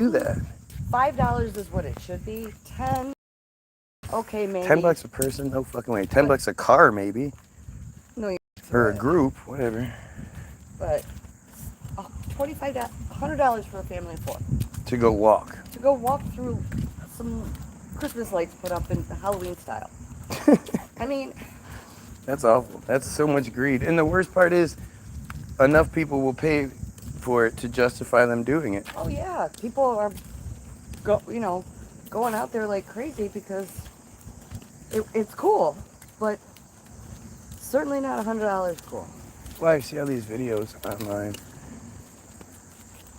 do that? $5 is what it should be. 10, okay, maybe. $10 a person? No fucking way. $10 a car, maybe. No, or a group, whatever. But $25, $100 for a family of 4. To go walk. To go walk through some Christmas lights put up in Halloween style. I mean, that's awful. That's so much greed. And the worst part is, enough people will pay for it to justify them doing it. Oh yeah, people are, going out there like crazy because it's cool, but certainly not $100 cool. Well, I see all these videos online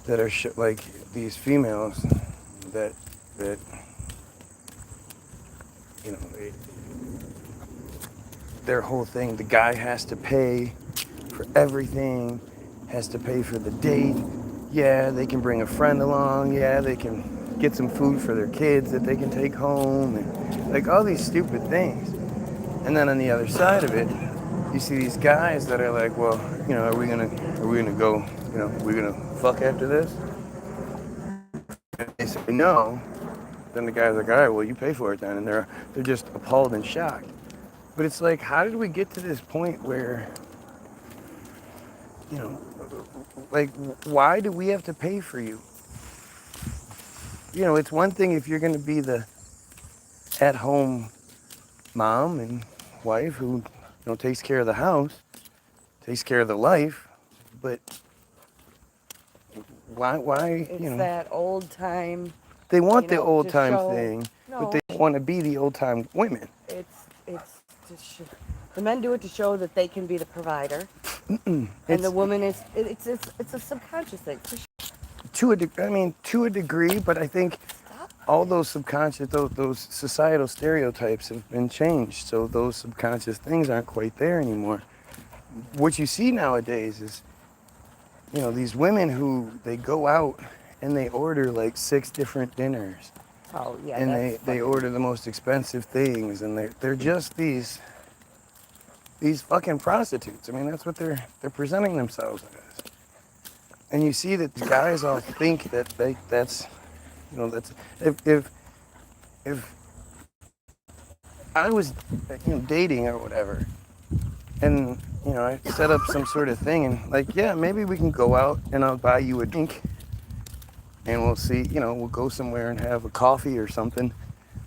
that are like these females that you know, their whole thing, the guy has to pay for everything, has to pay for the date. Yeah, they can bring a friend along. Yeah, they can get some food for their kids that they can take home, and like all these stupid things. And then on the other side of it, you see these guys that are like, well, are we gonna go, are we gonna fuck after this? And they say no. Then the guy's like, all right, well, you pay for it then. And they're just appalled and shocked. But it's like, how did we get to this point where, like, why do we have to pay for you? It's one thing if you're going to be the at-home mom and wife who, takes care of the house, takes care of the life, but why, It's that old time. They want the old time thing, but they don't want to be the old time women. It's the men do it to show that they can be the provider, and the woman is. It's a subconscious thing. To a degree, but I think all those subconscious, those societal stereotypes have been changed, so those subconscious things aren't quite there anymore. What you see nowadays is, these women who they go out and they order like 6 different dinners. Oh yeah. And they order the most expensive things, and they're just these fucking prostitutes. I mean, that's what they're presenting themselves as. And you see that the guys all think that that's if I was dating or whatever, and I set up some sort of thing and like, yeah, maybe we can go out and I'll buy you a drink. And we'll see, we'll go somewhere and have a coffee or something.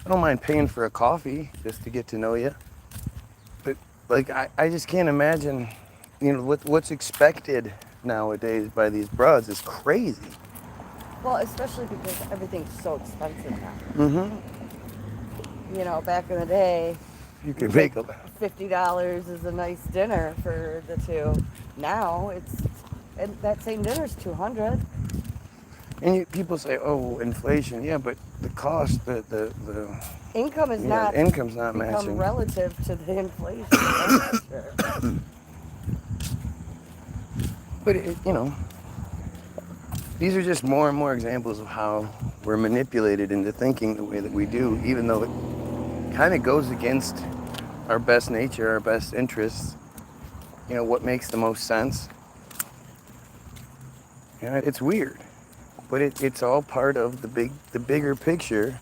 I don't mind paying for a coffee just to get to know you. But, like, I just can't imagine, what's expected nowadays by these broads is crazy. Well, especially because everything's so expensive now. Mm-hmm. Back in the day, you could make $50 is a nice dinner for the two. Now, and that same dinner's $200. And people say, oh, inflation. Yeah, but the cost, the income is income's not matching. Relative to the inflation. But, these are just more and more examples of how we're manipulated into thinking the way that we do, even though it kind of goes against our best nature, our best interests, what makes the most sense. It's weird. But it's all part of the bigger picture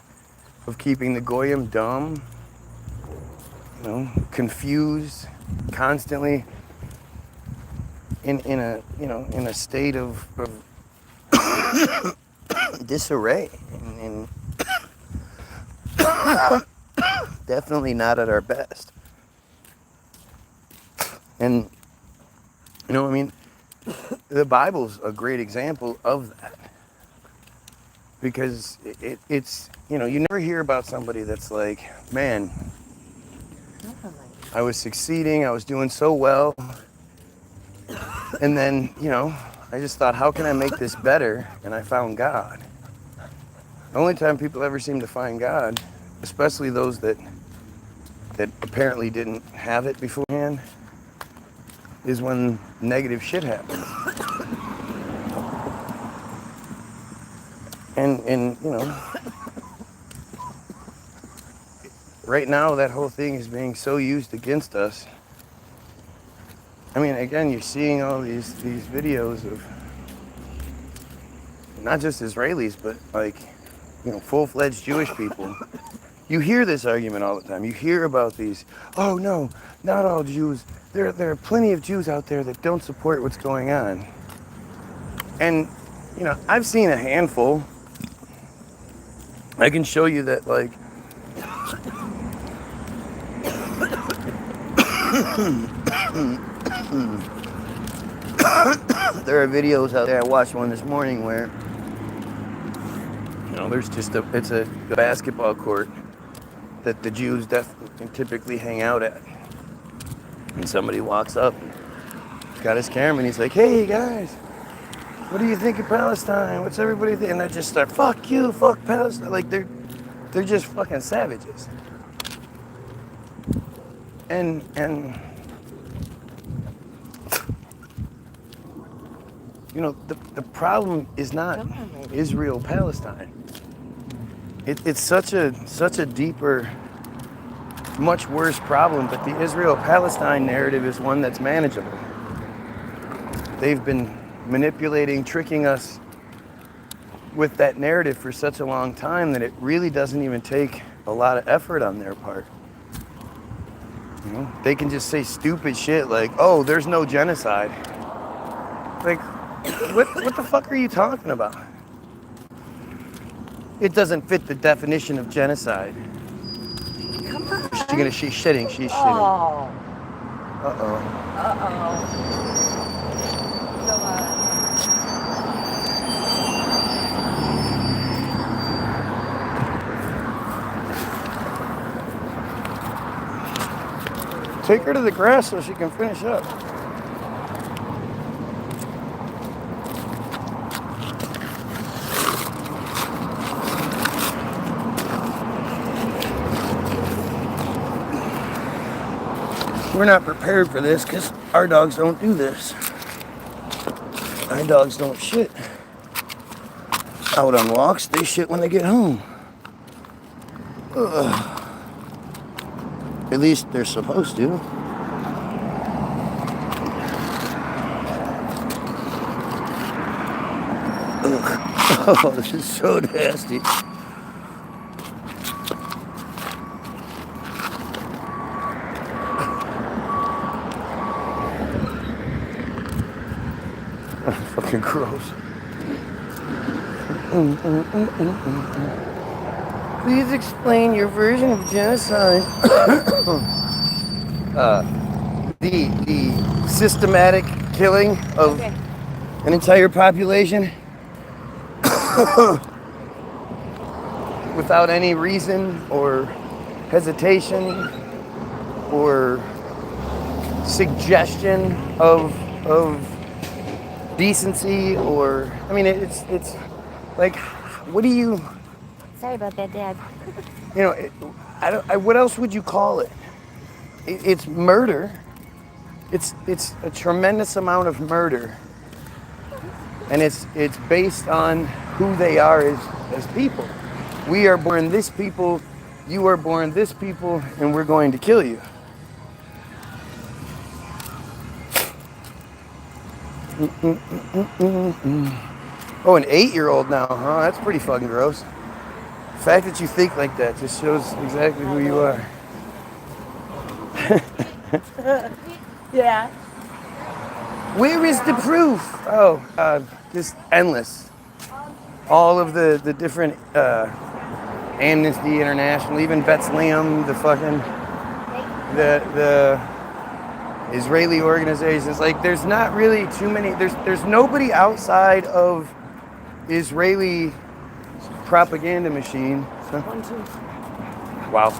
of keeping the Goyim dumb, confused, constantly in a state of disarray, and definitely not at our best. And the Bible's a great example of that. Because it's, you never hear about somebody that's like, man, I was succeeding, I was doing so well. And then, I just thought, how can I make this better? And I found God. The only time people ever seem to find God, especially those that apparently didn't have it beforehand, is when negative shit happens. And right now that whole thing is being so used against us. I mean, again, you're seeing all these videos of, not just Israelis, but like, full-fledged Jewish people. You hear this argument all the time. You hear about these, oh no, not all Jews. There are plenty of Jews out there that don't support what's going on. And, I've seen a handful. I can show you that, like, there are videos out there. I watched one this morning where, there's just it's a basketball court that the Jews typically hang out at. And somebody walks up, got his camera, and he's like, hey guys, what do you think of Palestine? What's everybody think? And they just start, fuck you, fuck Palestine. Like, they're just fucking savages. And the problem is not Israel Palestine. It's such a deeper, much worse problem, but the Israel Palestine narrative is one that's manageable. They've been manipulating, tricking us with that narrative for such a long time that it really doesn't even take a lot of effort on their part. They can just say stupid shit like, oh, there's no genocide. Like, what the fuck are you talking about? It doesn't fit the definition of genocide. Come on. She's shitting. Oh. Uh-oh. Go on. Take her to the grass so she can finish up. We're not prepared for this because our dogs don't do this. Our dogs don't shit out on walks. They shit when they get home. Ugh. At least they're supposed to. Ugh. Oh, this is so nasty. Fucking gross. Please explain your version of genocide. The systematic killing of an entire population without any reason or hesitation or suggestion of decency, or it's like, what do you? Sorry about that, Dad. What else would you call it? It's murder. It's a tremendous amount of murder, and it's based on who they are as people. We are born this people, you are born this people, and we're going to kill you. Oh, an 8-year-old now, huh? That's pretty fucking gross. The fact that you think like that just shows exactly who you are. Yeah. Where is the proof? Oh, just endless. All of the different Amnesty International, even B'Tselem, the fucking the Israeli organizations. Like, there's not really too many. There's nobody outside of Israeli propaganda machine. Wow.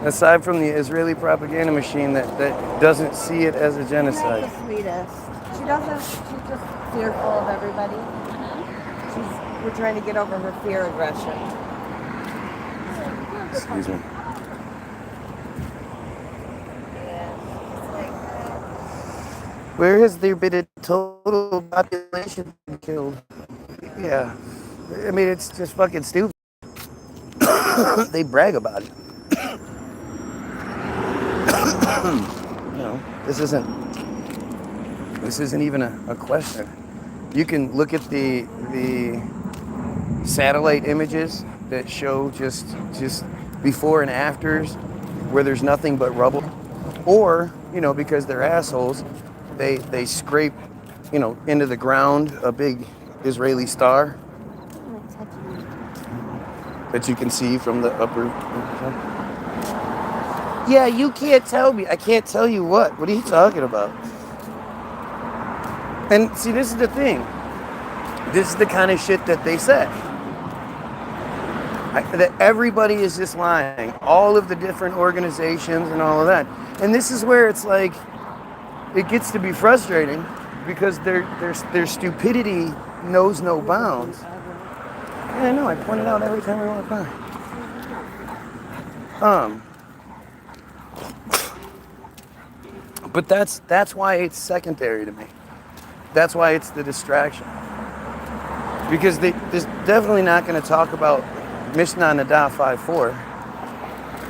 Aside from the Israeli propaganda machine that doesn't see it as a genocide. She's the sweetest. She's just fearful of everybody. We're trying to get over her fear aggression. Excuse me. Where has there been a total population killed? Yeah. It's just fucking stupid. They brag about it. This isn't even a question. You can look at the satellite images that show just before and afters where there's nothing but rubble, or because they're assholes, they scrape into the ground a big Israeli star that you can see from the upper. Yeah, you can't tell me. I can't tell you what. What are you talking about? And see, this is the thing. This is the kind of shit that they say. That everybody is just lying. All of the different organizations and all of that. And this is where it's like, it gets to be frustrating because their stupidity knows no bounds. Yeah, I know. I point it out every time I walk by. But that's why it's secondary to me. That's why it's the distraction. Because they're definitely not going to talk about Mishnah Nada 5:4.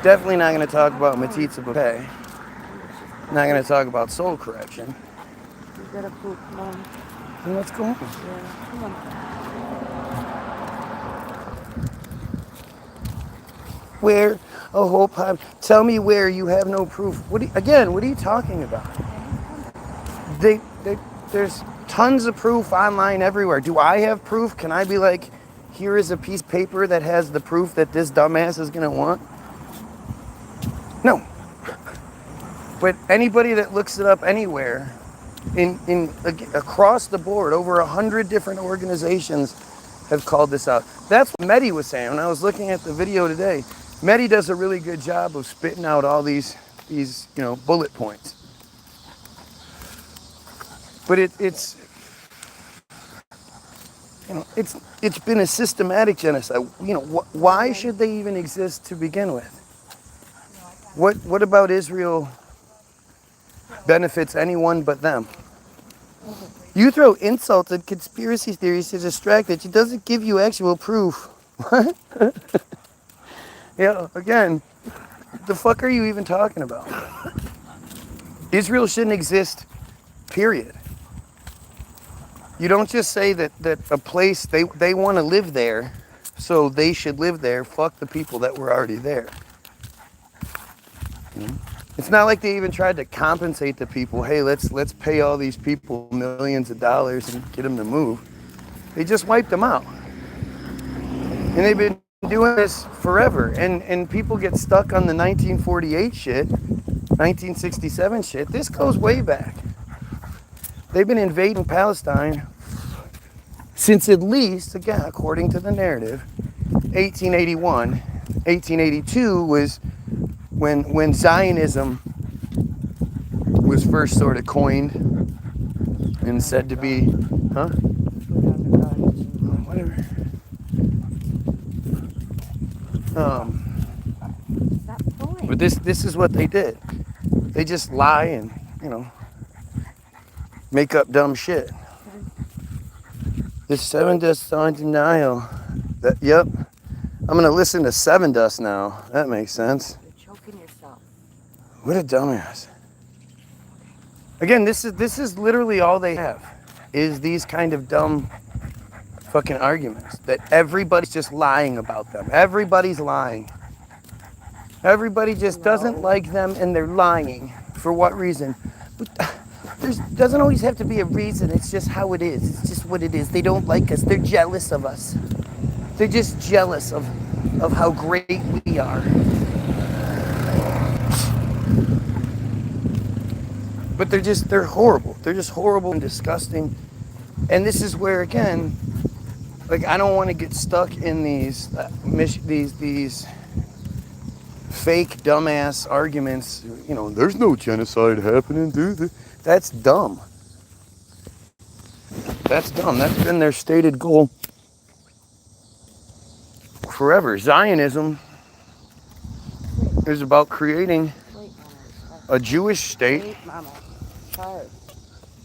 Definitely not going to talk about metzitzia. Not going to talk about soul correction. You gotta poop, come on. And let's go home. Yeah, come on. Where? Oh, hope. Tell me where you have no proof. What are you talking about? There's tons of proof online everywhere. Do I have proof? Can I be like, here is a piece of paper that has the proof that this dumbass is going to want? No. But anybody that looks it up anywhere, across the board, over 100 different organizations have called this out. That's what Mehdi was saying. When I was looking at the video today, Mehdi does a really good job of spitting out all these bullet points. But it's been a systematic genocide. Why should they even exist to begin with? What about Israel benefits anyone but them? You throw insults and conspiracy theories to distract it. It doesn't give you actual proof. What? Again, the fuck are you even talking about? Israel shouldn't exist, period. You don't just say that a place, they want to live there, so they should live there. Fuck the people that were already there. It's not like they even tried to compensate the people. Hey, let's pay all these people millions of dollars and get them to move. They just wiped them out. And they've been doing this forever. And people get stuck on the 1948 shit, 1967 shit. This goes way back. They've been invading Palestine since at least, again, according to the narrative, 1881. 1882 was when Zionism was first sort of coined and said to be, whatever. But this is what they did. They just lie and, make up dumb shit. This Seven Dust Song Denial. Yep. I'm going to listen to Seven Dust now. That makes sense. You're choking yourself. What a dumbass. Again, this is literally all they have, is these kind of dumb fucking arguments that everybody's just lying about them. Everybody's lying. Everybody just doesn't like them and they're lying. For what reason? There doesn't always have to be a reason. It's just how it is. It's just what it is. They don't like us. They're jealous of us. They're just jealous of how great we are. But they're horrible. They're just horrible and disgusting. And this is where, again, like, I don't want to get stuck in these fake dumbass arguments. There's no genocide happening, dude. That's dumb. That's dumb. That's been their stated goal forever. Zionism is about creating a Jewish state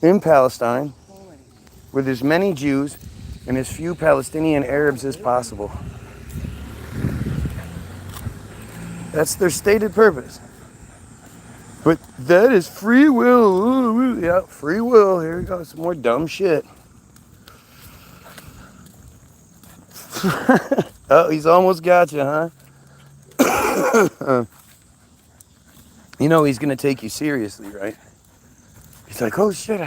in Palestine with as many Jews and as few Palestinian Arabs as possible. That's their stated purpose. But that is free will. Yeah, free will. Here we go. Some more dumb shit. Oh, he's almost got you, huh? You know he's gonna take you seriously, right? He's like, oh shit,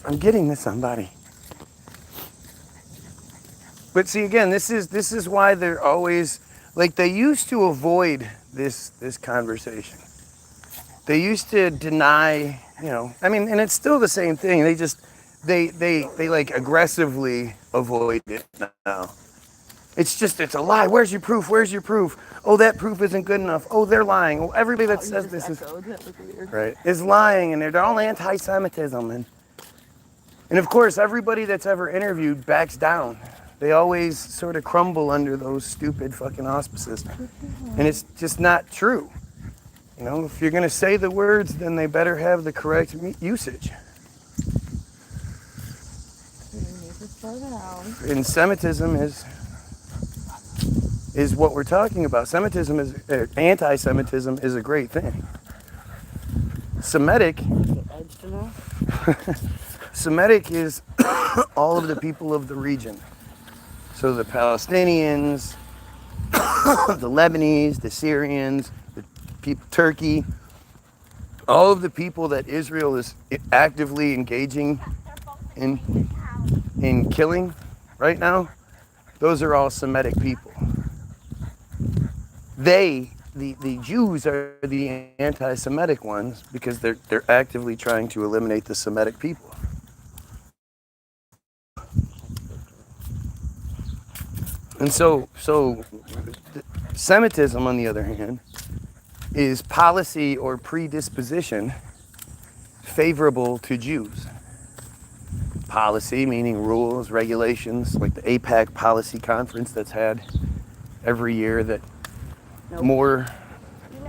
I'm getting this somebody. But see, again, this is why they're always like they used to avoid this conversation. They used to deny, I mean, and it's still the same thing. They just they like aggressively avoid it now. It's a lie. Where's your proof? Where's your proof? Oh, that proof isn't good enough. Oh, they're lying. Oh, everybody that says this is right is lying, and they're all anti-Semitism, and of course everybody that's ever interviewed backs down. They always sort of crumble under those stupid fucking auspices, and it's just not true. If you're gonna say the words, then they better have the correct usage. And Semitism is what we're talking about. Anti-Semitism is a great thing. Semitic is all of the people of the region. So the Palestinians, the Lebanese, the Syrians, the people, Turkey, all of the people that Israel is actively engaging in killing right now, those are all Semitic people. The Jews are the anti-Semitic ones because they're actively trying to eliminate the Semitic people. And so Semitism, on the other hand, is policy or predisposition favorable to Jews. Policy meaning rules, regulations, like the AIPAC policy conference that's had every year that more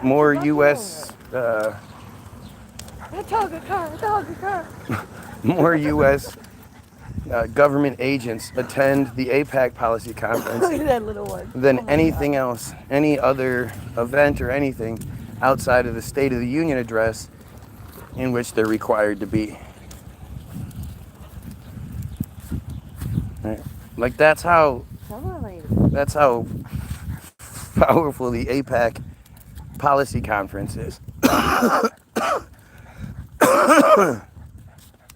U.S. More U.S. Government agents attend the AIPAC policy conference than anything else, any other event or anything outside of the State of the Union address in which they're required to be. Right. Like that's how powerful the AIPAC policy conference is.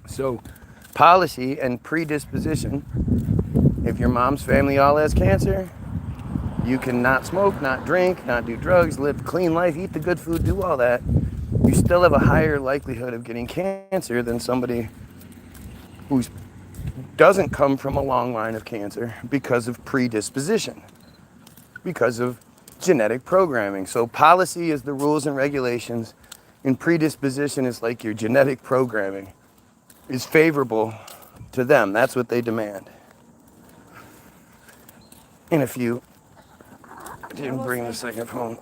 So policy and predisposition, if your mom's family all has cancer, you can not smoke, not drink, not do drugs, live a clean life, eat the good food, do all that. You still have a higher likelihood of getting cancer than somebody who doesn't come from a long line of cancer because of predisposition, because of genetic programming. So policy is the rules and regulations, and predisposition is like your genetic programming is favorable to them. That's what they demand. And if you didn't bring the second phone.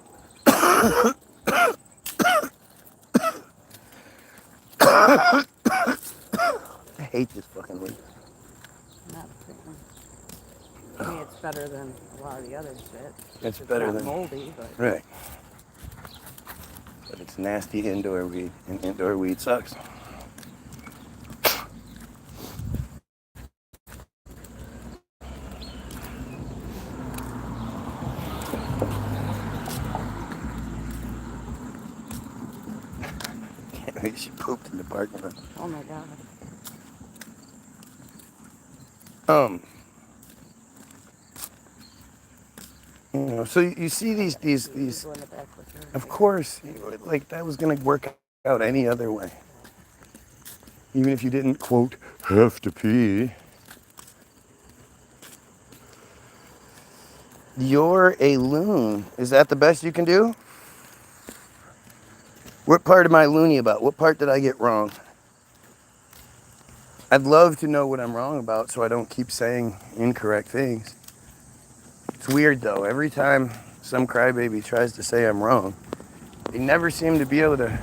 I hate this fucking weed. I mean, it's better than a lot of the other shit. It's better than moldy, but right. But it's nasty indoor weed, and indoor weed sucks. She pooped in the parking lot. Oh my god. So you see these of course, like that was gonna work out any other way. Even if you didn't, quote, have to pee. You're a loon. Is that the best you can do? What part am I loony about? What part did I get wrong? I'd love to know what I'm wrong about so I don't keep saying incorrect things. It's weird though. Every time some crybaby tries to say I'm wrong, they never seem to be able to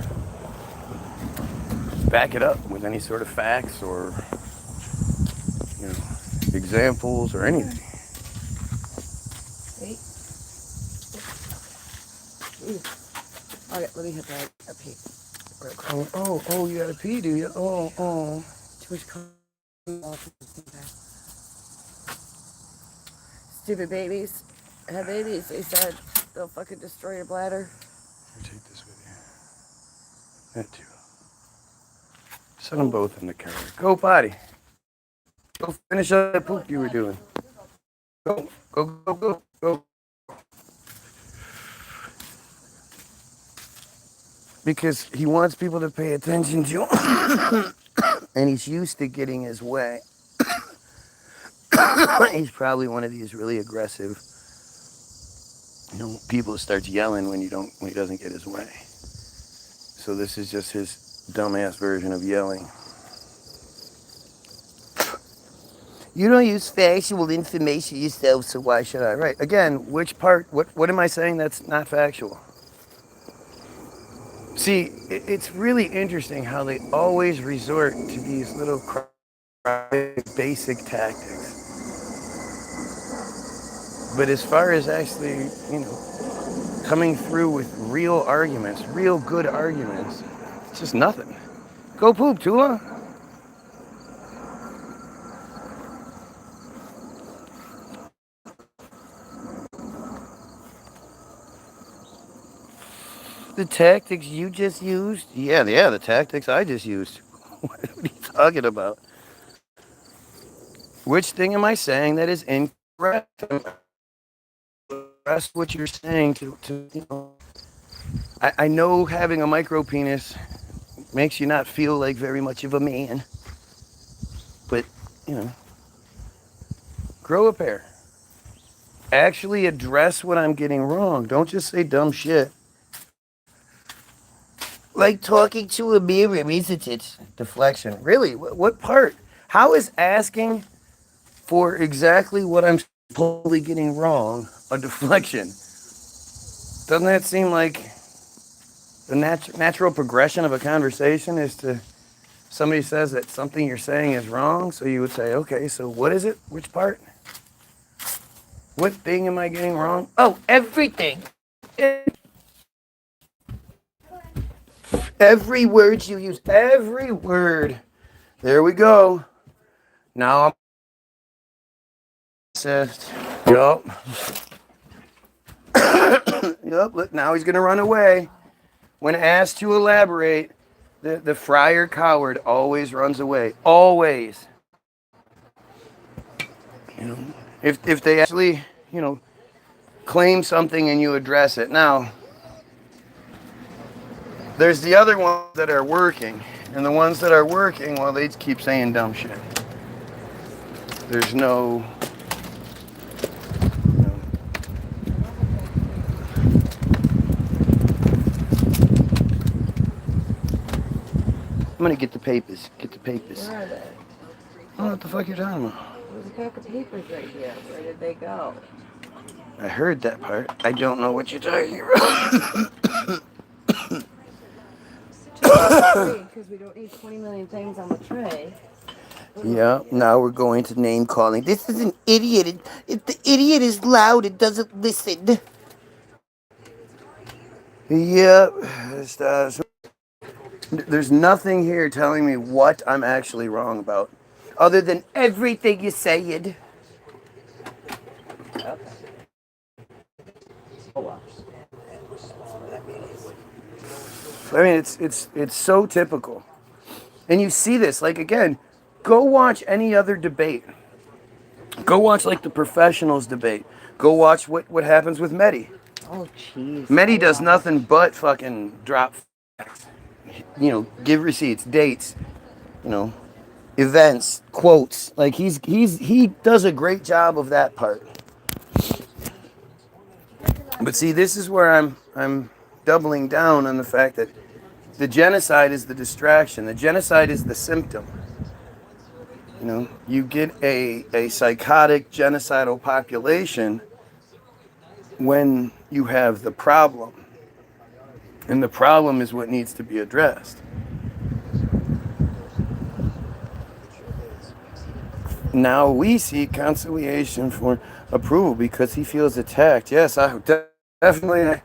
back it up with any sort of facts or, examples or anything. Wait. Okay, let me hit that a pee. Oh, you gotta pee, do you? Oh. Too much coffee. Stupid babies. Have babies. They said they'll fucking destroy your bladder. Here, take this with you. That too. Set them both in the car. Go potty. Go finish up that poop you were doing. Go, go, go, go, go. Because he wants people to pay attention to him. And he's used to getting his way. He's probably one of these really aggressive, people who starts yelling when he doesn't get his way. So this is just his dumbass version of yelling. You don't use factual information yourself, so why should I? Right. Again, which part, what am I saying that's not factual? See, it's really interesting how they always resort to these little basic tactics. But as far as actually, coming through with real arguments, real good arguments, it's just nothing. Go poop, Tula. The tactics you just used? Yeah, the tactics I just used. What are you talking about? Which thing am I saying that is incorrect? That's what you're saying to. I know having a micro penis makes you not feel like very much of a man, but grow a pair. Actually address what I'm getting wrong. Don't just say dumb shit. Like talking to a mirror, isn't it? Deflection. Really? What part? How is asking for exactly what I'm supposedly getting wrong a deflection? Doesn't that seem like the natural progression of a conversation is to somebody says that something you're saying is wrong, so you would say, okay, so what is it? Which part? What thing am I getting wrong? Oh, everything. Every word you use, every word. There we go. Now I'm obsessed. Yup. Yup, look, now he's going to run away. When asked to elaborate, the friar coward always runs away. Always. If they actually, claim something and you address it. Now, there's the other ones that are working. And the ones that are working, well, they keep saying dumb shit. There's no... I'm gonna get the papers. Get the papers. Where are they? I don't know what the fuck you're talking about. There's a pack of papers right here. Where did they go? I heard that part. I don't know what you're talking about. Because we don't need 20 million things on the tray. Yeah, now we're going to name calling. This is an idiot. If the idiot is loud, it doesn't listen. Yep. There's nothing here telling me what I'm actually wrong about, other than everything you said. Okay. Oh, wow. I mean, it's so typical. And you see this, like, again, go watch any other debate. Go watch, like, the professionals debate. Go watch what happens with Mehdi. Oh, jeez. Mehdi does nothing but fucking drop facts. Give receipts, dates, events, quotes. Like, he does a great job of that part. But see, this is where I'm doubling down on the fact that the genocide is the distraction. The genocide is the symptom. You get a psychotic genocidal population when you have the problem. And the problem is what needs to be addressed. Now we seek conciliation for approval because he feels attacked. Yes, I definitely.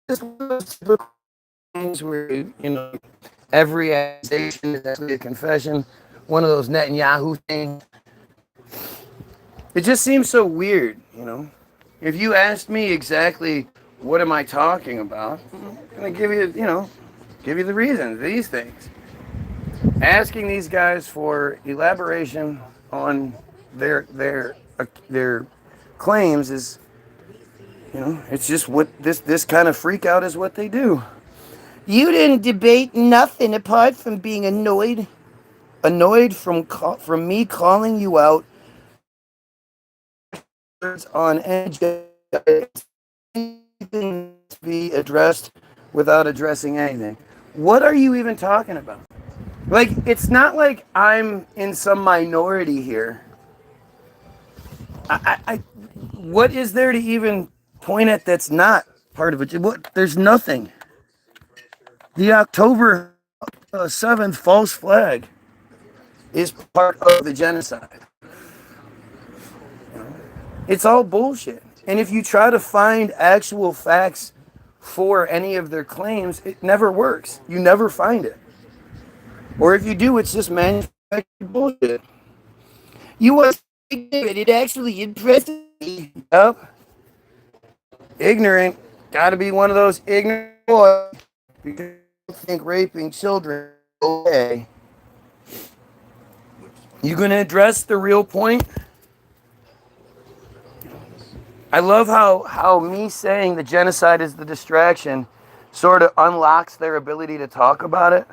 This was things where every accusation is actually a confession. One of those Netanyahu things. It just seems so weird, you know. If you asked me exactly what am I talking about, I'm gonna give you, give you the reasons. These things. Asking these guys for elaboration on their claims is, it's just what this kind of freak out is what they do. You didn't debate nothing apart from being annoyed from me calling you out on anything to be addressed without addressing anything. What are you even talking about? Like, it's not like I'm in some minority here. I what is there to even point at that's not part of it? There's nothing. The October 7th false flag is part of the genocide. It's all bullshit. And if you try to find actual facts for any of their claims, it never works. You never find it. Or if you do, it's just manufactured bullshit. You was ignorant. It actually impressed me. Yep. Ignorant. Gotta be one of those ignorant boys. Because you think raping children is okay. You gonna address the real point? I love how me saying the genocide is the distraction sort of unlocks their ability to talk about it.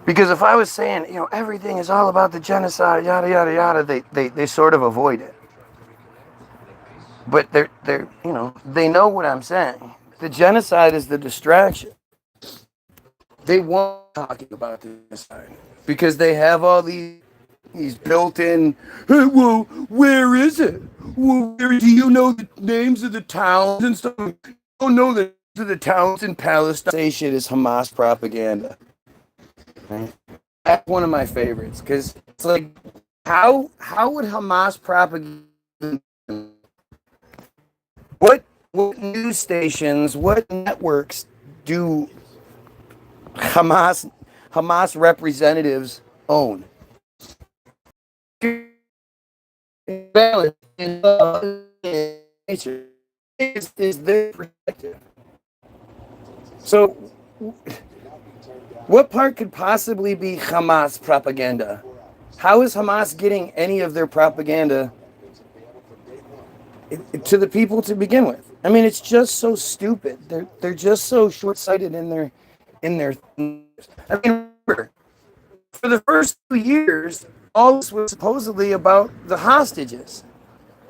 Because if I was saying, everything is all about the genocide, yada yada yada, they sort of avoid it. But they know what I'm saying. The genocide is the distraction. They want talking about the genocide because they have all these built-in. Hey, well, where is it? Well, do you know the names of the towns and stuff? You don't know the names of the towns in Palestine. Say shit is Hamas propaganda. Right? That's one of my favorites because it's like, how would Hamas propaganda? What news stations, what networks do Hamas representatives own? Balance nature is their perspective. So, what part could possibly be Hamas propaganda? How is Hamas getting any of their propaganda to the people to begin with? I mean, it's just so stupid. They're just so short-sighted in their. I mean, remember, for the first 2 years, all this was supposedly about the hostages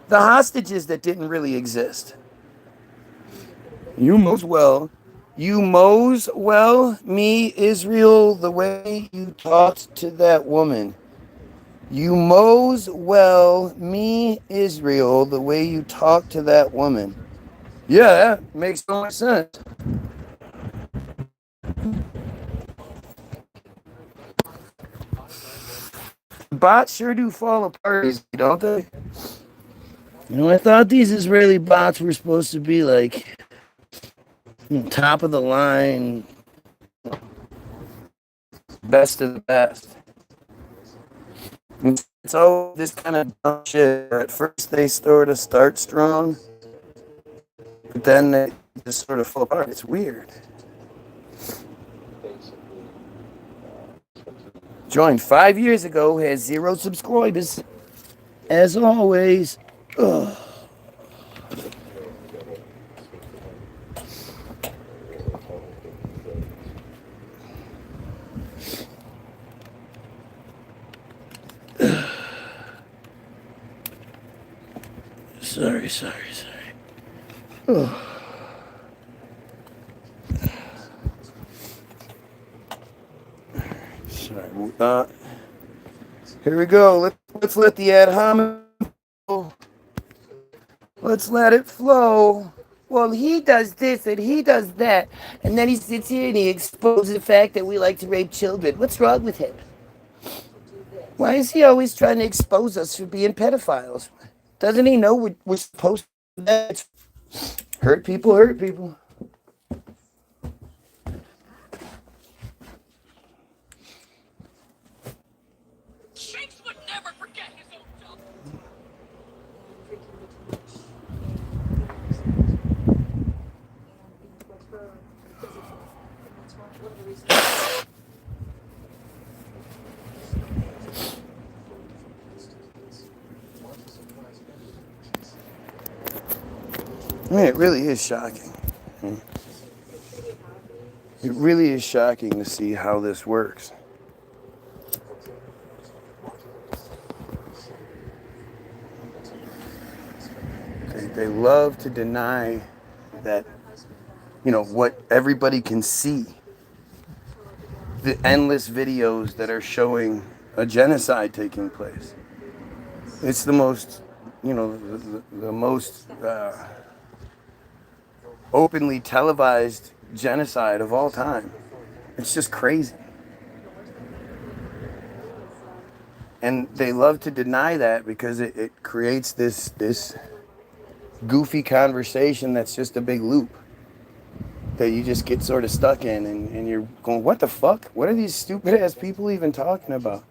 that didn't really exist. You mows well, me, Israel, the way you talked to that woman. You mows well, me, Israel, the way you talked to that woman. Yeah, that makes so much sense. Bots sure do fall apart, don't they? I thought these Israeli bots were supposed to be like top of the line, best of the best. It's all this kind of dumb shit. At first they sort of start strong, but then they just sort of fall apart. It's weird. Joined 5 years ago, has 0 subscribers. As always. Ugh. Sorry. Ugh. Sorry. Here we go. Let's let the ad hominem flow. Let's let it flow. Well, he does this and he does that, and then he sits here and he exposes the fact that we like to rape children. What's wrong with him? Why is he always trying to expose us for being pedophiles? Doesn't he know we're supposed to do that? Hurt people. I mean, it really is shocking. It really is shocking to see how this works. They love to deny that, what everybody can see. The endless videos that are showing a genocide taking place. It's the most, the most openly televised genocide of all time. It's just crazy. And they love to deny that because it creates this goofy conversation that's just a big loop that you just get sort of stuck in, and you're going, what the fuck? What are these stupid ass people even talking about?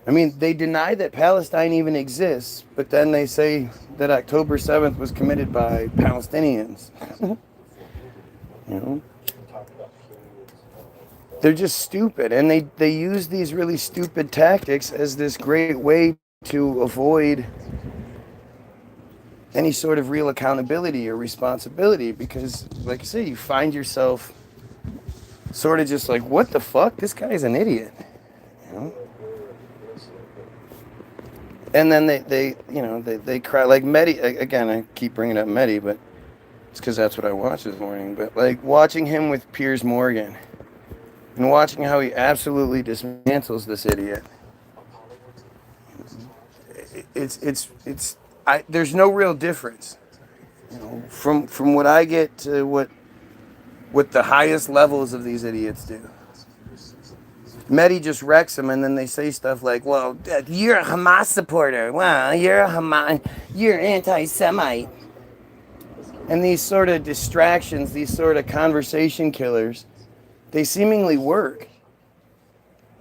I mean, they deny that Palestine even exists, but then they say that October 7th was committed by Palestinians. You know? They're just stupid, and they use these really stupid tactics as this great way to avoid any sort of real accountability or responsibility, because, like I say, you find yourself sort of just like, what the fuck? This guy's an idiot. You know? And then they cry, like Mehdi, again, I keep bringing up Mehdi, but it's because that's what I watched this morning, but like watching him with Piers Morgan and watching how he absolutely dismantles this idiot. There's no real difference, from what I get to what the highest levels of these idiots do. Mehdi just wrecks them, and then they say stuff like, well, you're a Hamas supporter. Well, you're anti-Semite. And these sort of distractions, these sort of conversation killers, they seemingly work.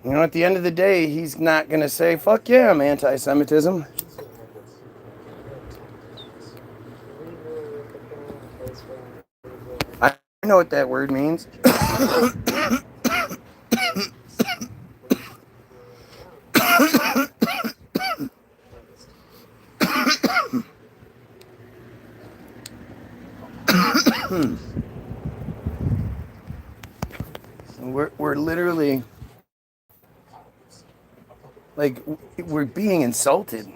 At the end of the day, he's not going to say, fuck yeah, I'm anti-Semitism. I know what that word means. We're literally, like, we're being insulted.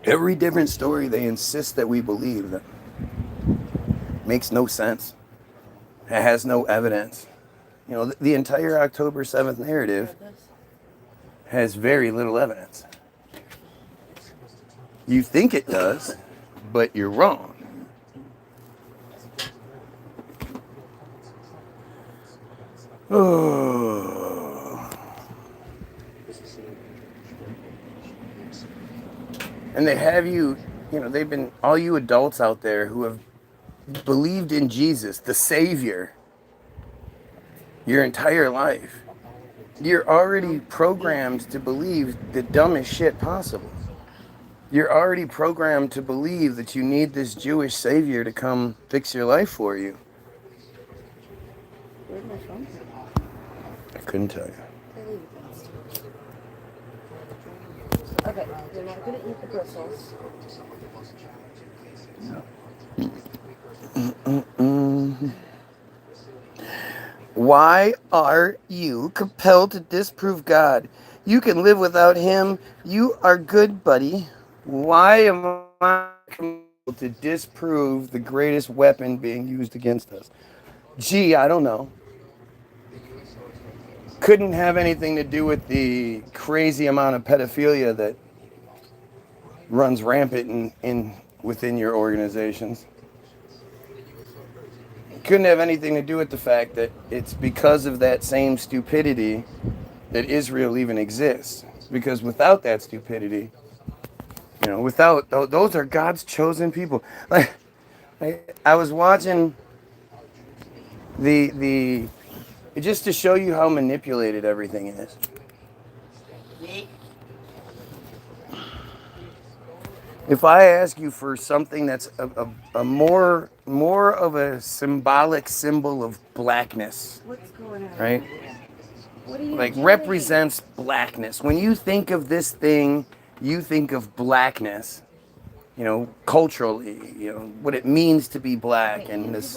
Every different story they insist that we believe that makes no sense. It has no evidence. The entire October 7th narrative has very little evidence. You think it does, but you're wrong. Oh. And they have you, they've been, all you adults out there who have believed in Jesus, the Savior, your entire life. You're already programmed to believe the dumbest shit possible. You're already programmed to believe that you need this Jewish Savior to come fix your life for you. Where'd my phone go? I couldn't tell you. Okay, you're not going to eat the bristles. Why are you compelled to disprove God? You can live without him. You are good, buddy. Why am I compelled to disprove the greatest weapon being used against us? Gee, I don't know. Couldn't have anything to do with the crazy amount of pedophilia that runs rampant within your organizations. Couldn't have anything to do with the fact that it's because of that same stupidity that Israel even exists. Because without that stupidity, without those are God's chosen people. Like, I was watching the just to show you how manipulated everything is. If I ask you for something that's a more of a symbolic symbol of blackness, What's going on? right? What are you Like doing? represents blackness. When you think of this thing you think of blackness, culturally, what it means to be black, and this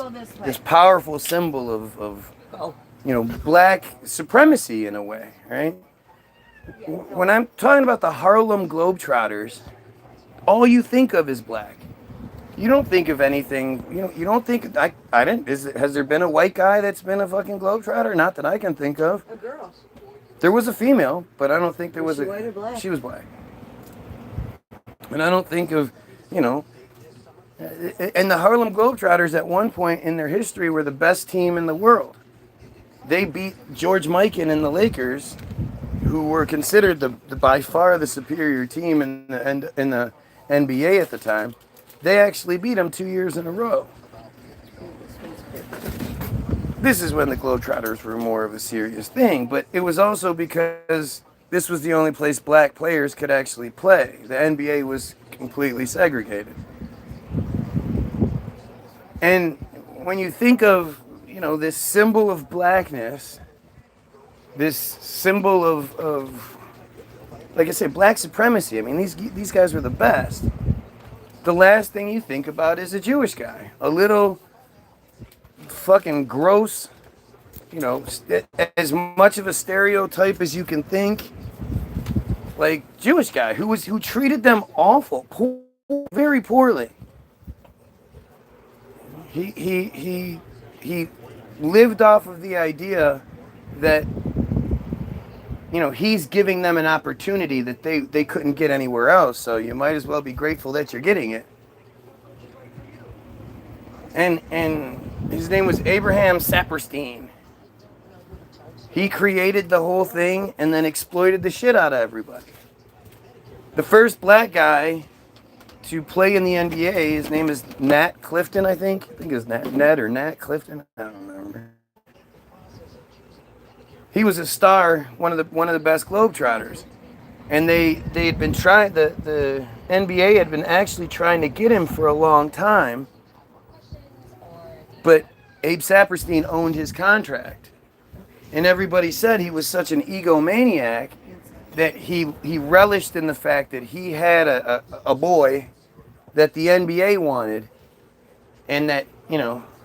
powerful symbol of black supremacy in a way, right? When I'm talking about the Harlem Globetrotters, all you think of is black. You don't think of anything. You don't think. I didn't. Has there been a white guy that's been a fucking globetrotter? Not that I can think of. A girl. There was a female, but I don't think there was she white or black? She was black. And I don't think of, and the Harlem Globetrotters at one point in their history were the best team in the world. They beat George Mikan and the Lakers, who were considered the by far the superior team in the NBA at the time. They actually beat them 2 years in a row. This is when the Globetrotters were more of a serious thing, but it was also because this was the only place black players could actually play. The NBA was completely segregated. And when you think of, this symbol of blackness, this symbol of like I say, black supremacy, I mean, these guys were the best. The last thing you think about is a Jewish guy. A little fucking gross, as much of a stereotype as you can think, like Jewish guy who treated them awful, very poorly. He lived off of the idea that he's giving them an opportunity that they couldn't get anywhere else, so you might as well be grateful that you're getting it. And his name was Abraham Saperstein. He created the whole thing and then exploited the shit out of everybody. The first black guy to play in the NBA, his name is Nat Clifton, I think. I think it's Ned or Nat Clifton. I don't remember. He was a star, one of the best Globetrotters. And they had been trying, the NBA had been actually trying to get him for a long time. But Abe Saperstein owned his contract. And everybody said he was such an egomaniac that he relished in the fact that he had a boy that the NBA wanted, and that,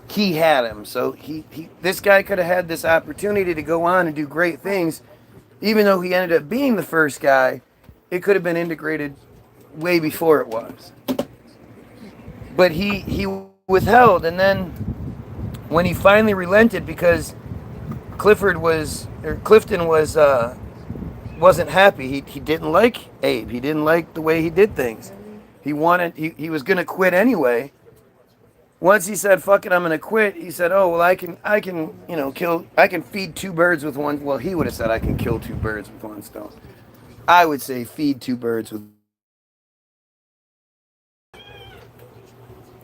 he had him. So this guy could have had this opportunity to go on and do great things. Even though he ended up being the first guy, it could have been integrated way before it was. But he withheld, and then when he finally relented, because Clifton wasn't happy. He didn't like Abe. He didn't like the way he did things. He was gonna quit anyway. Once he said, "Fuck it, I'm gonna quit," he said, "Oh well, I can feed two birds with one." Well, he would have said, "I can kill two birds with one stone." I would say, feed two birds with.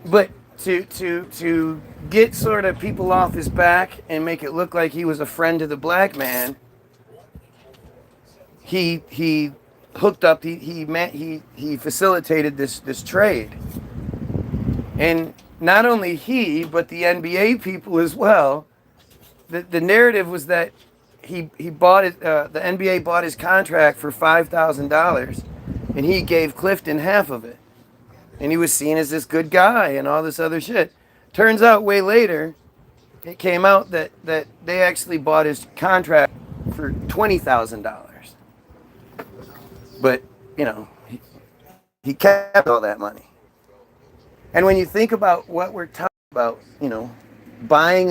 But to get sort of people off his back and make it look like he was a friend to the black man, he hooked up. He facilitated this trade, and not only he, but the NBA people as well. The narrative was that he bought it. The NBA bought his contract for $5,000, and he gave Clifton half of it, and he was seen as this good guy and all this other shit. Turns out, way later, it came out that they actually bought his contract for $20,000. But he kept all that money. And when you think about what we're talking about, buying,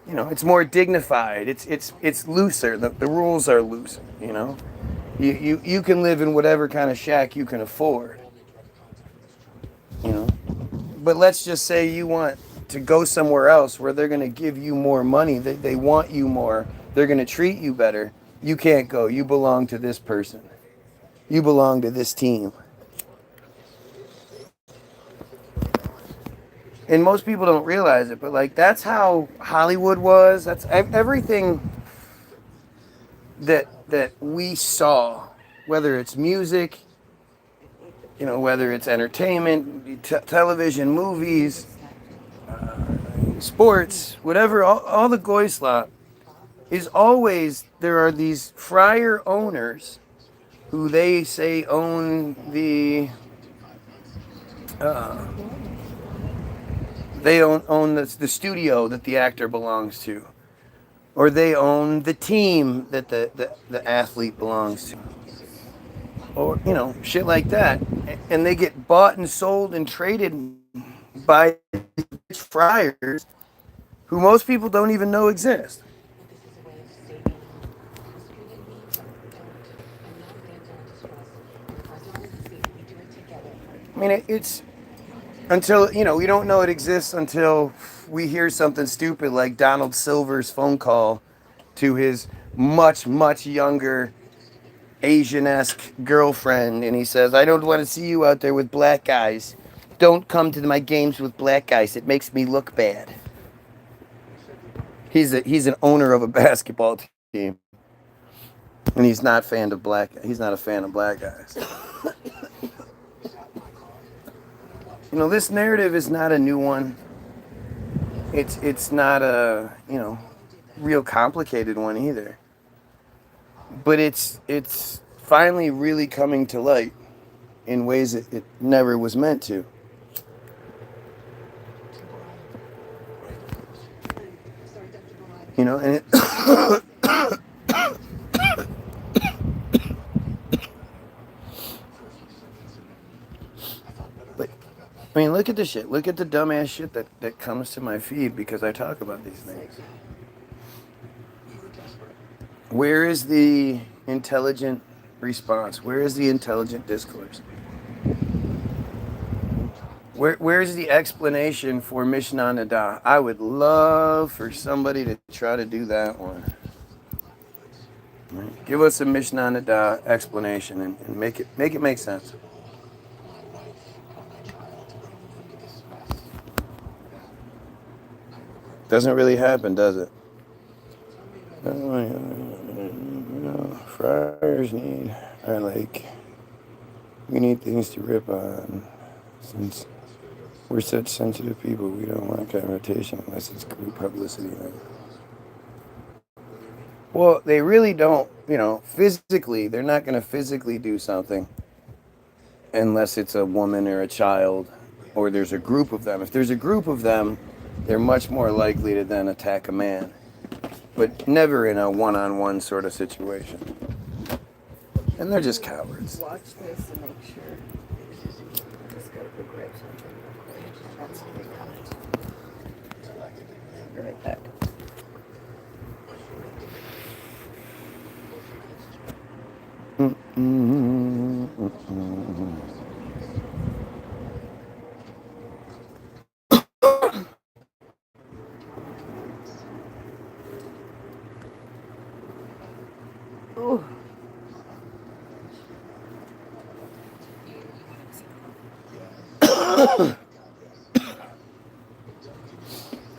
it's more dignified. It's looser. The rules are looser. You can live in whatever kind of shack you can afford. But let's just say you want to go somewhere else where they're going to give you more money. They want you more. They're going to treat you better. You can't go. You belong to this person. You belong to this team. And most people don't realize it, but that's how Hollywood was. That's everything that we saw, whether it's music, whether it's entertainment, television, movies, sports, whatever, all the goy slop is always, there are these friar owners who they say own they own the studio that the actor belongs to, or they own the team that the athlete belongs to, or shit like that, and they get bought and sold and traded by rich friars who most people don't even know exist. I mean, it's until we don't know it exists until we hear something stupid like Donald Silver's phone call to his much younger Asian-esque girlfriend, and he says, "I don't want to see you out there with black guys. Don't come to my games with black guys. It makes me look bad." He's an owner of a basketball team, and he's not a fan of black guys. This narrative is not a new one. It's not a real complicated one either. But it's finally really coming to light in ways it never was meant to. And it but I mean, look at this shit. Look at the dumbass shit that comes to my feed because I talk about these things. Where is the intelligent response? Where is the intelligent discourse? Where's the explanation for Mishnah Nada? I would love for somebody to try to do that one. Right. Give us a Mishnah Nada explanation and make it make sense. Doesn't really happen, does it? Friars we need things to rip on. Since we're such sensitive people, we don't want confrontation unless it's group publicity. Well, they really don't, physically, they're not going to physically do something unless it's a woman or a child or there's a group of them. If there's a group of them, they're much more likely to then attack a man, but never in a one-on-one sort of situation. And they're just cowards. Watch this and make sure. Just gotta go grab something real quick. That's a big comment. Be right back. Ooh.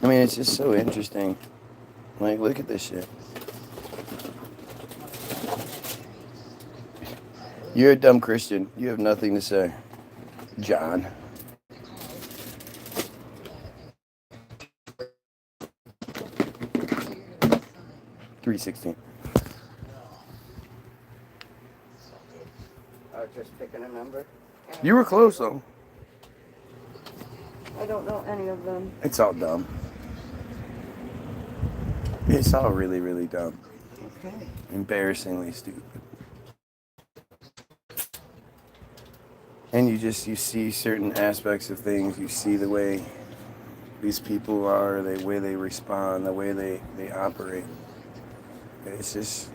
I mean, it's just so interesting. Look at this shit. You're a dumb Christian. You have nothing to say. John. $3.16. Just picking a number. You were close, though. I don't know any of them. It's all dumb. It's all really, really dumb. Okay. Embarrassingly stupid. And you see certain aspects of things. You see the way these people are, the way they respond, the way they operate. It's just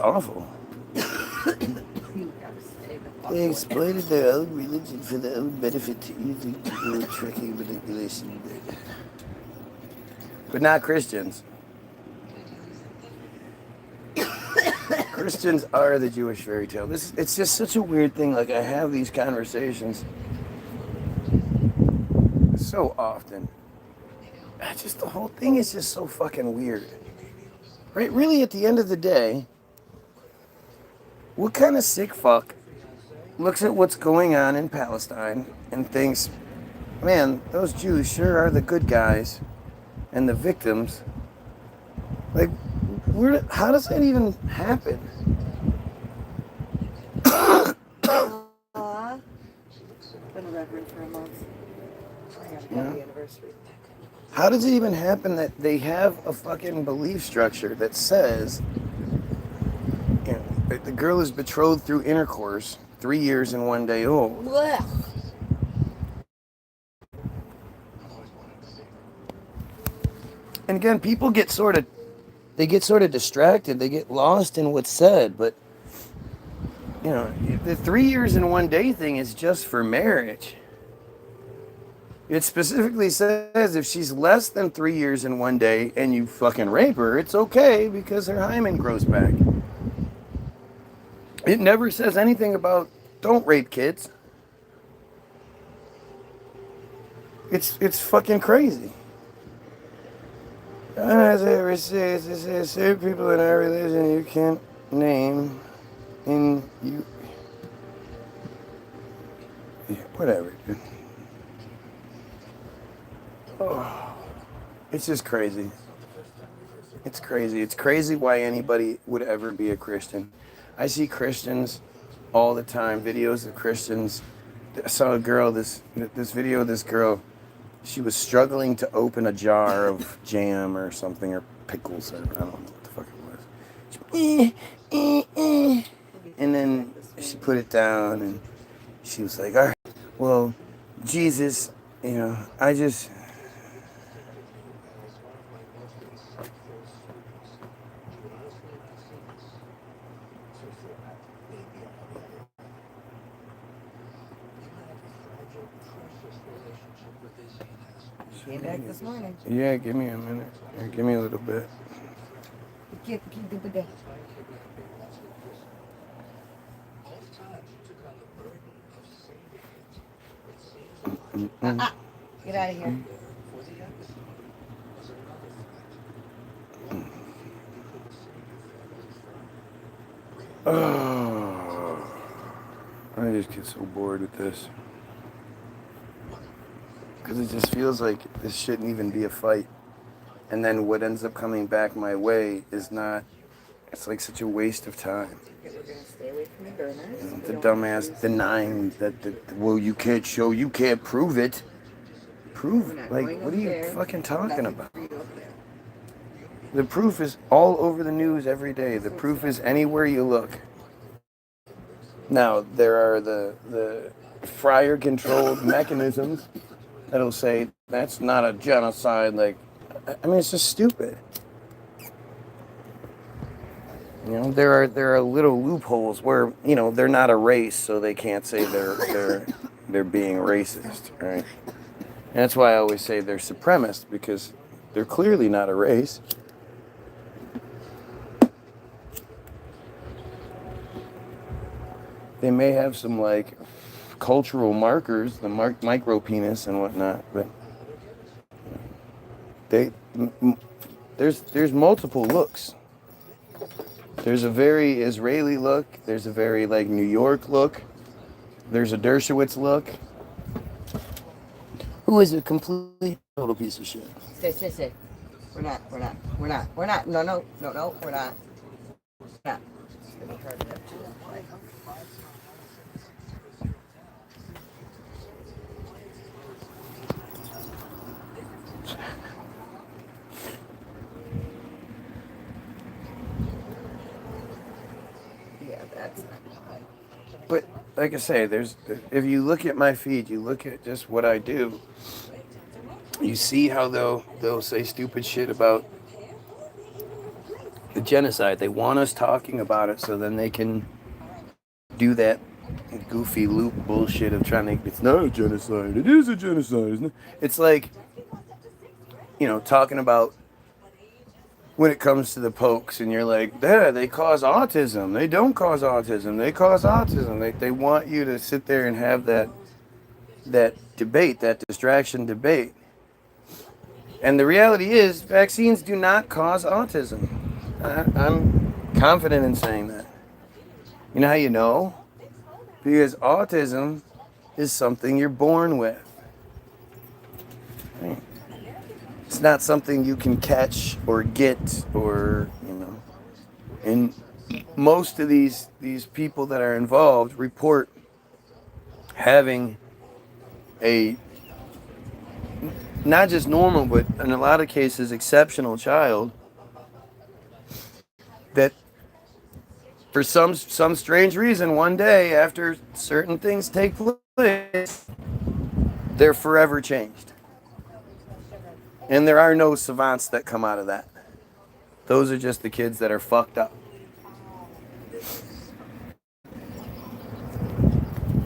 awful. They exploited their own religion for their own benefit to easily do tricking manipulation. But not Christians. Christians are the Jewish fairy tale. It's just such a weird thing. I have these conversations so often. The whole thing is just so fucking weird. Right? Really, at the end of the day, what kind of sick fuck looks at what's going on in Palestine and thinks, man, those Jews sure are the good guys and the victims? How does that even happen? How does it even happen that they have a fucking belief structure that says, you know, that the girl is betrothed through intercourse, 3 years and 1 day old? Blech. And again, people get sort of distracted. They get lost in what's said. But, you know, the 3 years and 1 day thing is just for marriage. It specifically says if she's less than 3 years and 1 day and you fucking rape her, it's okay because her hymen grows back. It never says anything about don't rape kids. It's fucking crazy. As it says, certain people in our religion you can't name in you. Yeah, whatever, dude. Oh, it's just crazy. It's crazy. It's crazy why anybody would ever be a Christian. I see Christians all the time, videos of Christians. I saw a girl, this video of this girl. She was struggling to open a jar of jam or something, or pickles, or I don't know what the fuck it was. And then she put it down, and she was like, all right, well, Jesus, you know, I just... Came back this morning. Yeah, give me a minute. Or give me a little bit. Get out of here. Oh, I just get so bored with this. Because it just feels like this shouldn't even be a fight. And then what ends up coming back my way is not, it's like such a waste of time. We're going to stay away from the burners. You know, the dumbass denying that, well, you can't show, you can't prove it. Prove it? Like, what are you fucking talking about? The proof is all over the news every day. The proof is anywhere you look. Now, there are the fryer-controlled mechanisms that'll say, that's not a genocide. Like, I mean, it's just stupid. You know, there are little loopholes where, you know, they're not a race, so they can't say they're being racist, right? And that's why I always say they're supremacist, because they're clearly not a race. They may have some, like, cultural markers, the micro penis and whatnot, but there's multiple looks. There's a very Israeli look. There's a very, like, New York look. There's a Dershowitz look. Who is a complete total piece of shit. Stay. We're not. No, we're not. We're not. It's gonna be hard to have two. But like I say, if you look at my feed, you look at just what I do, you see how they'll say stupid shit about the genocide. They want us talking about it so then they can do that goofy loop bullshit of trying to, it's not a genocide, it is a genocide, isn't it? It's like, you know, talking about when it comes to the pokes, and you're like, yeah, they cause autism. They don't cause autism. They cause autism. They want you to sit there and have that debate, that distraction debate. And the reality is, vaccines do not cause autism. I'm confident in saying that. You know how you know? Because autism is something you're born with. Right? It's not something you can catch or get, or, you know. And most of these people that are involved report having a not just normal, but in a lot of cases exceptional child that for some strange reason one day after certain things take place, they're forever changed. And there are no savants that come out of that. Those are just the kids that are fucked up. You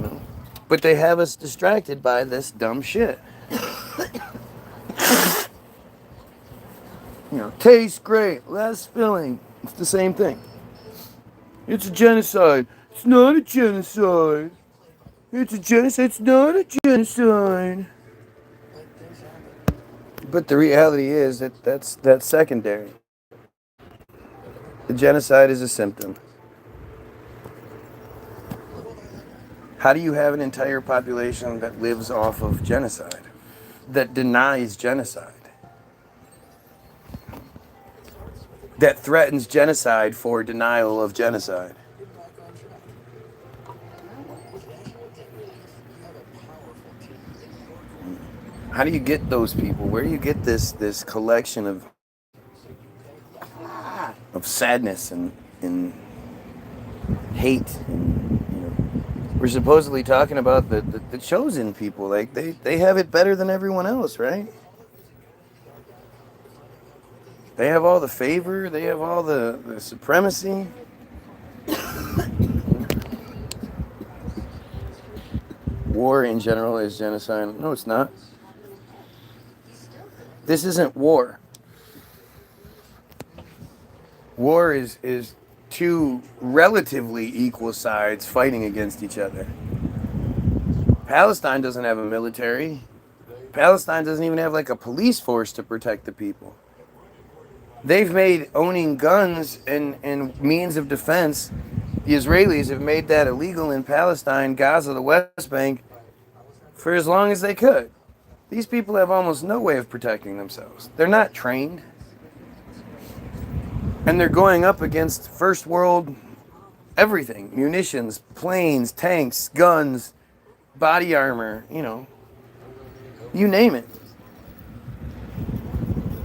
know? But they have us distracted by this dumb shit. You know, tastes great, less filling. It's the same thing. It's a genocide. It's not a genocide. It's a genocide. It's not a genocide. But the reality is that that's secondary. The genocide is a symptom. How do you have an entire population that lives off of genocide, that denies genocide, that threatens genocide for denial of genocide? How do you get those people? Where do you get this collection of sadness and hate? And, you know, we're supposedly talking about the chosen people. Like they have it better than everyone else, right? They have all the favor. They have all the supremacy. War in general is genocide. No, it's not. This isn't war. War is two relatively equal sides fighting against each other. Palestine doesn't have a military. Palestine doesn't even have like a police force to protect the people. They've made owning guns and means of defense, the Israelis have made that illegal in Palestine, Gaza, the West Bank, for as long as they could. These people have almost no way of protecting themselves. They're not trained. And they're going up against first world everything. Munitions, planes, tanks, guns, body armor, you know. You name it.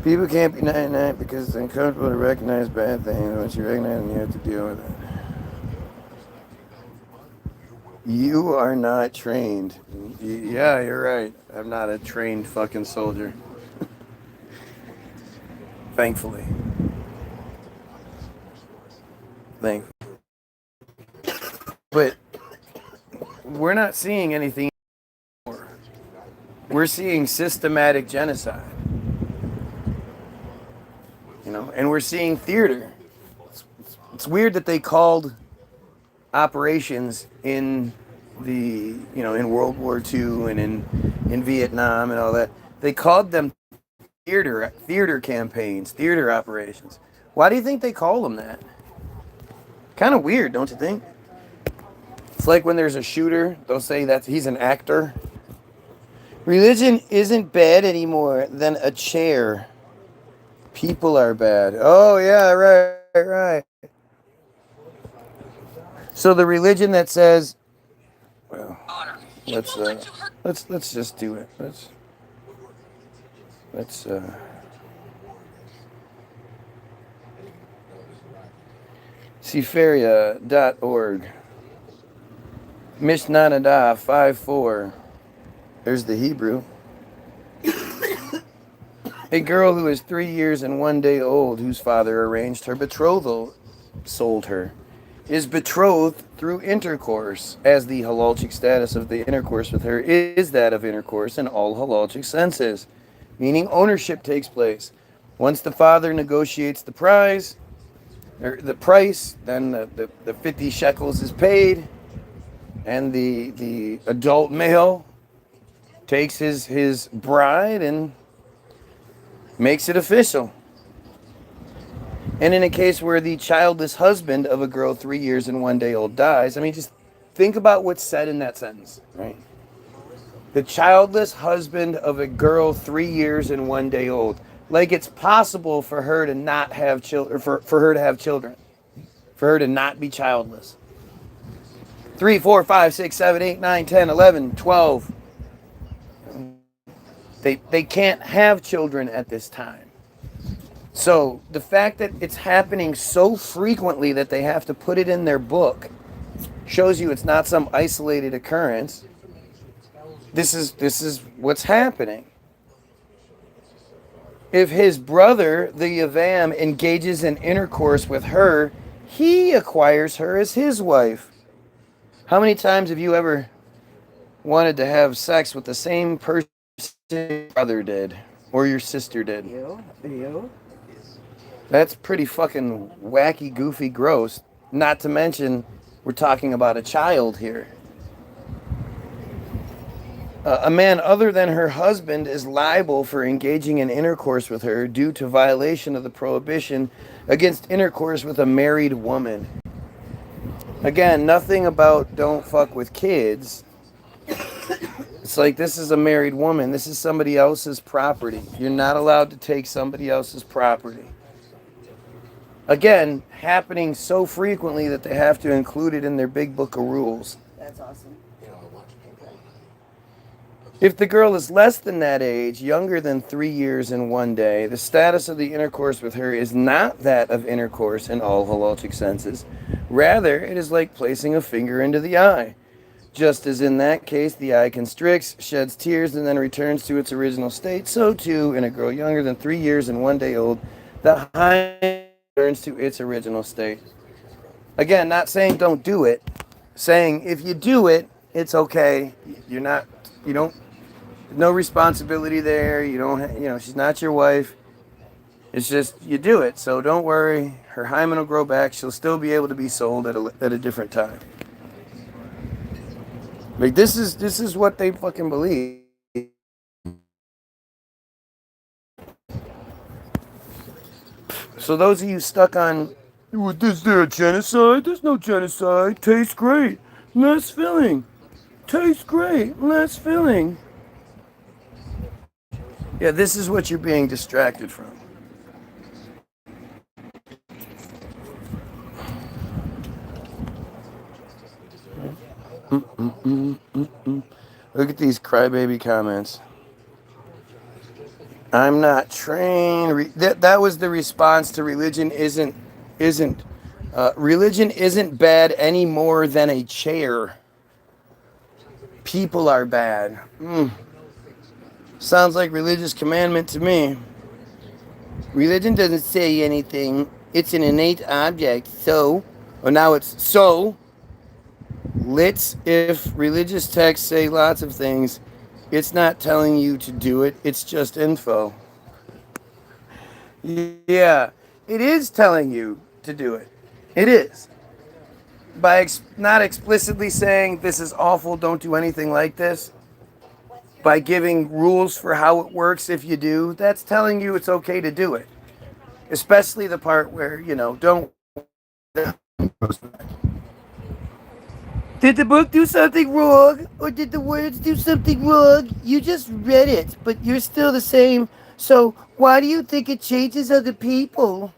People can't be night because it's uncomfortable to recognize bad things. Once you recognize them, you have to deal with it. You are not trained. Yeah, you're right. I'm not a trained fucking soldier. Thankfully. Thankfully. But we're not seeing anything more. We're seeing systematic genocide. You know, and we're seeing theater. It's weird that they called operations in the, you know, in World War II and in Vietnam and all that. They called them theater campaigns, theater operations. Why do you think they call them that? Kind of weird, don't you think? It's like when there's a shooter, they'll say that he's an actor. Religion isn't bad anymore than a chair. People are bad. Oh yeah, right. So the religion that says, well, let's just do it. Let's Sefaria.org. Mishnah 5:4. There's the Hebrew. A girl who is 3 years and 1 day old, whose father arranged her betrothal, sold her, is betrothed through intercourse, as the halachik status of the intercourse with her is that of intercourse in all halachik senses, meaning ownership takes place. Once the father negotiates the price, then the 50 shekels is paid, and the adult male takes his bride and makes it official. And in a case where the childless husband of a girl 3 years and 1 day old dies, I mean, just think about what's said in that sentence, right? The childless husband of a girl 3 years and 1 day old. Like it's possible for her to not have children, for her to have children, for her to not be childless. 3, 4, 5, 6, 7, 8, 9, 10, 11, 12. They can't have children at this time. So the fact that it's happening so frequently that they have to put it in their book shows you it's not some isolated occurrence. This is what's happening. If his brother, the Yavam, engages in intercourse with her, he acquires her as his wife. How many times have you ever wanted to have sex with the same person your brother did or your sister did? You. That's pretty fucking wacky, goofy, gross. Not to mention, we're talking about a child here. A man other than her husband is liable for engaging in intercourse with her due to violation of the prohibition against intercourse with a married woman. Again, nothing about don't fuck with kids. It's like, this is a married woman. This is somebody else's property. You're not allowed to take somebody else's property. Again, happening so frequently that they have to include it in their big book of rules. That's awesome. If the girl is less than that age, younger than 3 years and 1 day, the status of the intercourse with her is not that of intercourse in all halachic senses. Rather, it is like placing a finger into the eye. Just as in that case, the eye constricts, sheds tears, and then returns to its original state, so too, in a girl younger than 3 years and 1 day old, the eye returns to its original state. Again, not saying don't do it, saying if you do it, it's okay. You don't, no responsibility there. You don't, she's not your wife. It's just, you do it. So don't worry. Her hymen will grow back. She'll still be able to be sold at a different time. Like, this is what they fucking believe. So those of you stuck on, is there a genocide? There's no genocide. Tastes great. Less filling. Tastes great. Less filling. Yeah, this is what you're being distracted from. Look at these crybaby comments. I'm not trained. That was the response to religion isn't bad any more than a chair. People are bad. Sounds like religious commandment to me. Religion doesn't say anything. It's an innate object. So, well, now it's so. If religious texts say lots of things, it's not telling you to do it. It's just info. Yeah, it is telling you to do it. It is. By not explicitly saying this is awful, don't do anything like this. By giving rules for how it works if you do, that's telling you it's okay to do it. Especially the part where, don't. Did the book do something wrong? Or did the words do something wrong? You just read it, but you're still the same. So why do you think it changes other people?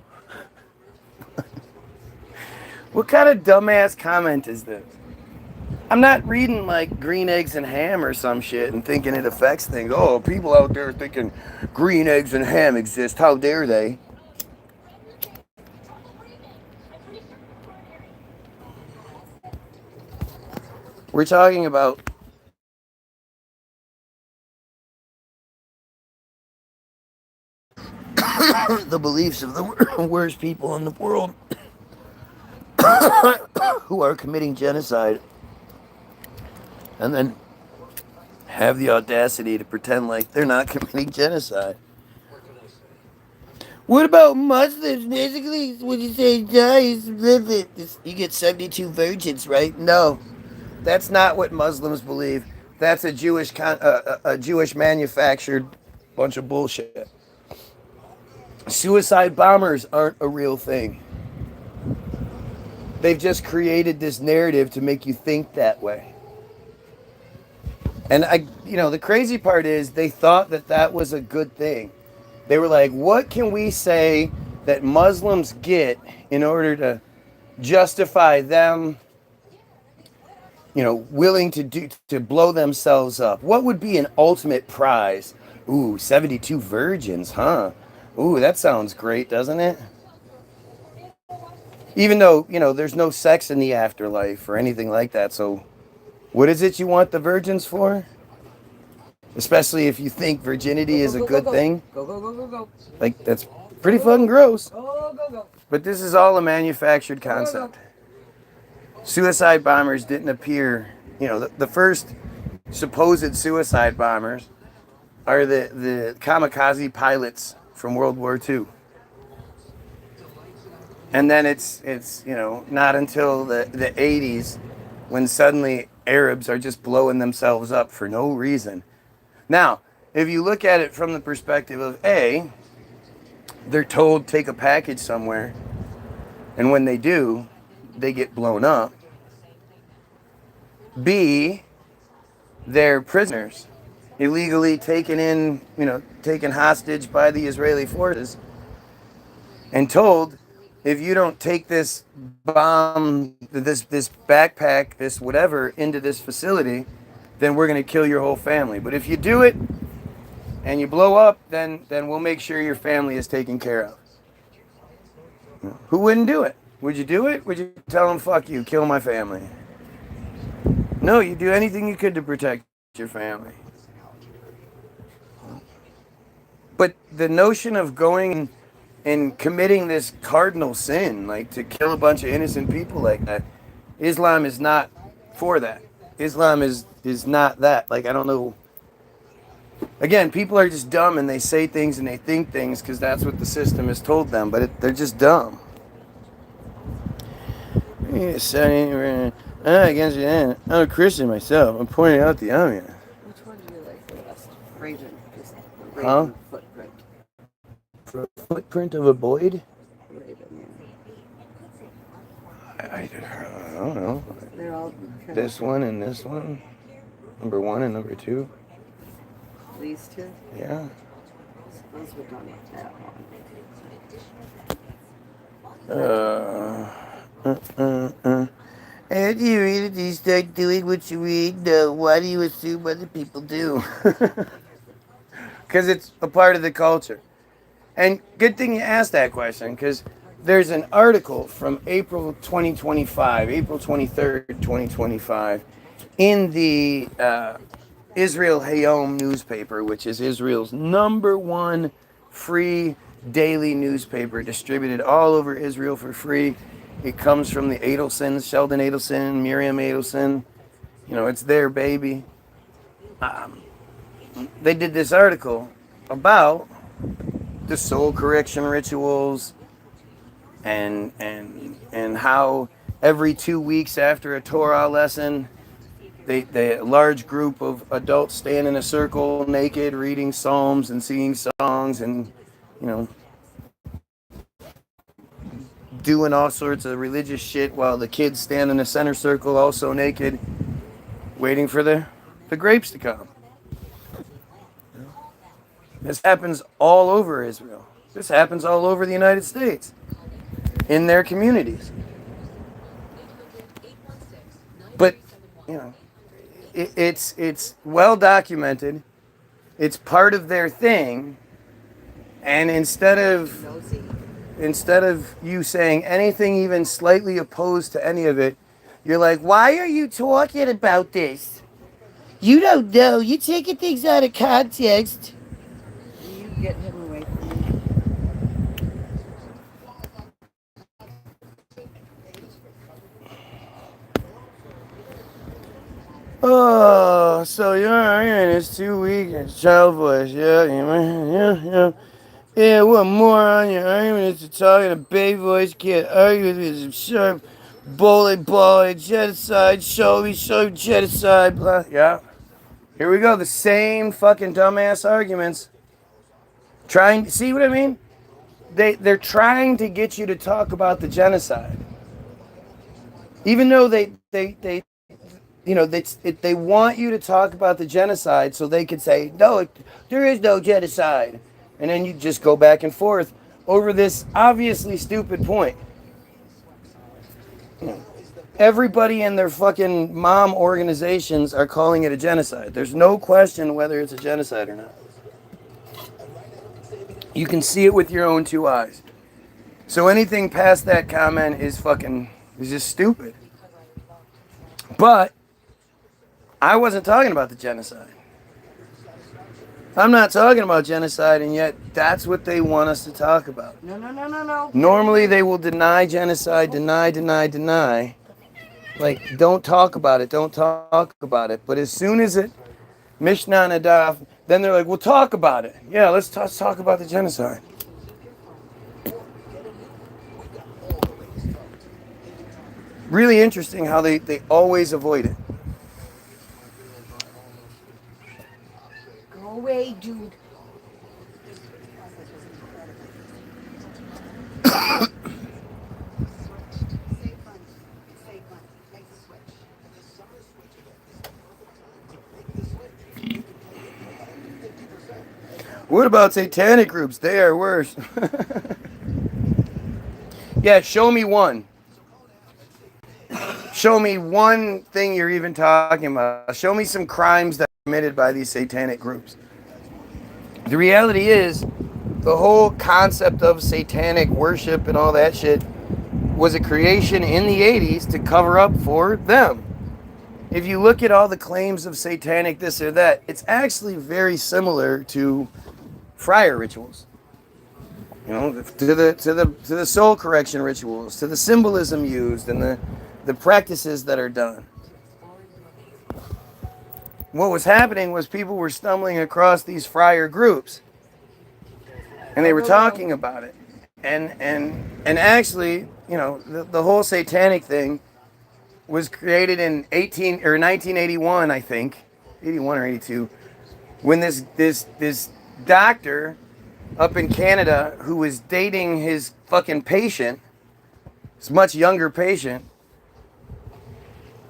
What kind of dumbass comment is this? I'm not reading like green eggs and ham or some shit and thinking it affects things. Oh, people out there thinking green eggs and ham exist. How dare they? We're talking about the beliefs of the worst people in the world who are committing genocide and then have the audacity to pretend like they're not committing genocide. What about Muslims? Basically, when you say dies, you get 72 virgins, right? No, that's not what Muslims believe. That's a Jewish manufactured bunch of bullshit. Suicide bombers aren't a real thing. They've just created this narrative to make you think that way. And the crazy part is they thought that was a good thing. They were like, what can we say that Muslims get in order to justify them, willing to blow themselves up? What would be an ultimate prize Ooh, 72 virgins, huh? Ooh, that sounds great, doesn't it? Even though, there's no sex in the afterlife or anything like that. So, what is it you want the virgins for? Especially if you think virginity is a good thing. Go. Like, that's pretty fucking gross. Go. But this is all a manufactured concept. Suicide bombers didn't appear, the first supposed suicide bombers are the kamikaze pilots from World War II. And then it's not until the 80s when suddenly Arabs are just blowing themselves up for no reason. Now, if you look at it from the perspective of A, they're told take a package somewhere, and when they do, they get blown up. B, they're prisoners, illegally taken hostage by the Israeli forces, and told, if you don't take this bomb, this backpack, this whatever, into this facility, then we're going to kill your whole family. But if you do it and you blow up, then we'll make sure your family is taken care of. Who wouldn't do it? Would you do it? Would you tell them, fuck you, kill my family? No, you do anything you could to protect your family. But the notion of going and committing this cardinal sin, like to kill a bunch of innocent people like that, Islam is not for that. Islam is not that. Like, I don't know. Again, people are just dumb and they say things and they think things because that's what the system has told them, but they're just dumb. I'm against it. I'm a Christian myself. I'm pointing out the obvious. Which one do you like the best? Raven. Huh? Footprint. Footprint of a Boyd? Raven, yeah. I don't know. They're all This one and this one? Number 1 and number 2? These two? Yeah. Suppose we're done with that one. After you read it, do you start doing what you read? No. Why do you assume other people do? Because it's a part of the culture. And good thing you asked that question, because there's an article from April 23rd, 2025, in the Israel Hayom newspaper, which is Israel's #1 free daily newspaper, distributed all over Israel for free. It comes from the Adelsons, Sheldon Adelson, Miriam Adelson. It's their baby. They did this article about the soul correction rituals and how every 2 weeks after a Torah lesson, a large group of adults stand in a circle naked reading psalms and singing songs and doing all sorts of religious shit while the kids stand in a center circle also naked waiting for the grapes to come. This happens all over Israel. This happens all over the United States, in their communities. But, it's well documented. It's part of their thing. And instead of you saying anything even slightly opposed to any of it, you're like, why are you talking about this? You don't know. You're taking things out of context. You get him away from me. Oh, so your argument is too weak and child voice. Yeah. Yeah, what moron your argument is to talk in a baby voice. Can't argue with me. Sharp, bullet, genocide, show me genocide, blah. Yeah. Here we go. The same fucking dumbass arguments. See what I mean? They're trying to get you to talk about the genocide. Even though they want you to talk about the genocide so they could say, no, there is no genocide. And then you just go back and forth over this obviously stupid point. Everybody in their fucking mom organizations are calling it a genocide. There's no question whether it's a genocide or not. You can see it with your own two eyes. So anything past that comment is just stupid. But I wasn't talking about the genocide. I'm not talking about genocide, and yet that's what they want us to talk about. No. Normally they will deny genocide, deny. Like, don't talk about it, don't talk about it. But as soon as it, Mishnah Nadav, then they're like, we'll talk about it. Yeah, let's talk about the genocide. Really interesting how they always avoid it. Go away, dude. What about satanic groups? They are worse. Yeah, show me one. Show me one thing you're even talking about. Show me some crimes that are committed by these satanic groups. The reality is, the whole concept of satanic worship and all that shit was a creation in the 80s to cover up for them. If you look at all the claims of satanic this or that, it's actually very similar to friar rituals. You know, to the soul correction rituals, to the symbolism used and the practices that are done. What was happening was people were stumbling across these friar groups, and they were talking about it. And actually, you know, the whole satanic thing was created in 1981, I think, 81 or 82, when this doctor up in Canada who was dating his fucking patient, his much younger patient,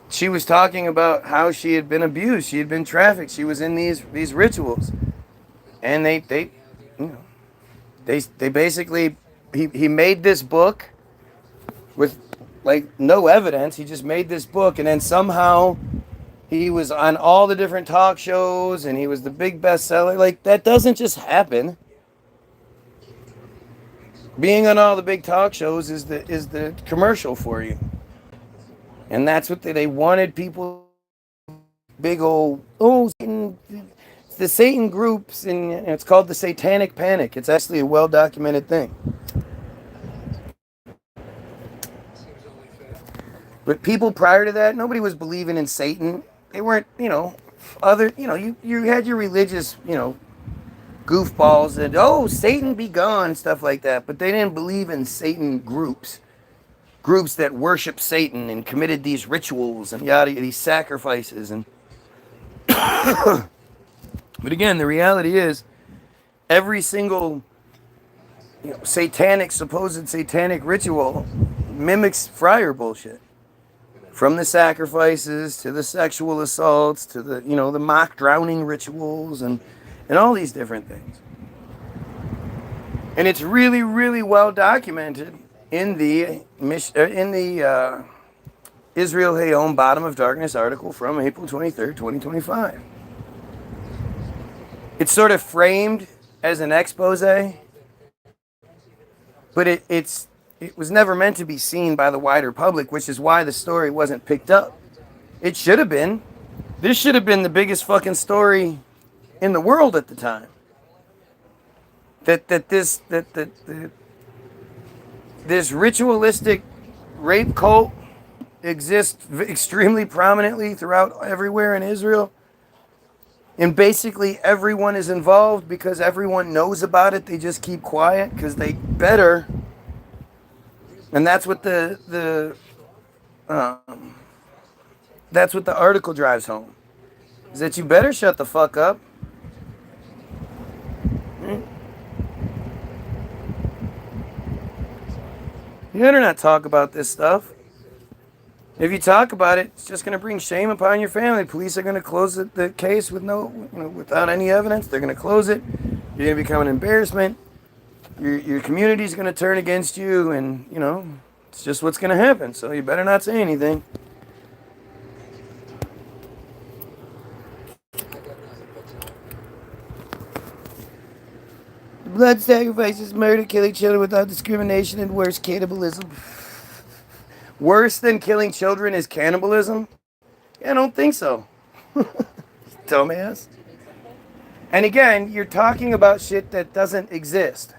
she was talking about how she had been abused, she had been trafficked, she was in these rituals, and they basically he made this book with like no evidence. He just made this book, and then somehow he was on all the different talk shows, and he was the big bestseller. Like, that doesn't just happen. Being on all the big talk shows is the commercial for you. And that's what they wanted people, big old, Satan, the Satan groups, and it's called the Satanic Panic. It's actually a well-documented thing. But people prior to that, nobody was believing in Satan. They weren't, you had your religious, goofballs that, Satan be gone, stuff like that. But they didn't believe in Satan groups. Groups that worship Satan and committed these rituals and these sacrifices. And but again, the reality is, every single supposed satanic ritual mimics friar bullshit. From the sacrifices to the sexual assaults to the mock drowning rituals and all these different things. And it's really, really well documented in the Israel Hayom Bottom of Darkness article from April 23rd, 2025. It's sort of framed as an expose, but it was never meant to be seen by the wider public, which is why the story wasn't picked up. It should have been. This should have been the biggest fucking story in the world at the time. This ritualistic rape cult exists extremely prominently throughout everywhere in Israel. And basically everyone is involved because everyone knows about it. They just keep quiet because they better. And that's what that's what the article drives home. Is that you better shut the fuck up. You better not talk about this stuff. If you talk about it, it's just going to bring shame upon your family. Police are going to close the case without any evidence. They're going to close it. You're going to become an embarrassment. Your community's going to turn against you, and it's just what's going to happen. So you better not say anything. Blood sacrifices, murder, killing children without discrimination, and worse, cannibalism. Worse than killing children is cannibalism? Yeah, I don't think so. Dumbass. And again, you're talking about shit that doesn't exist.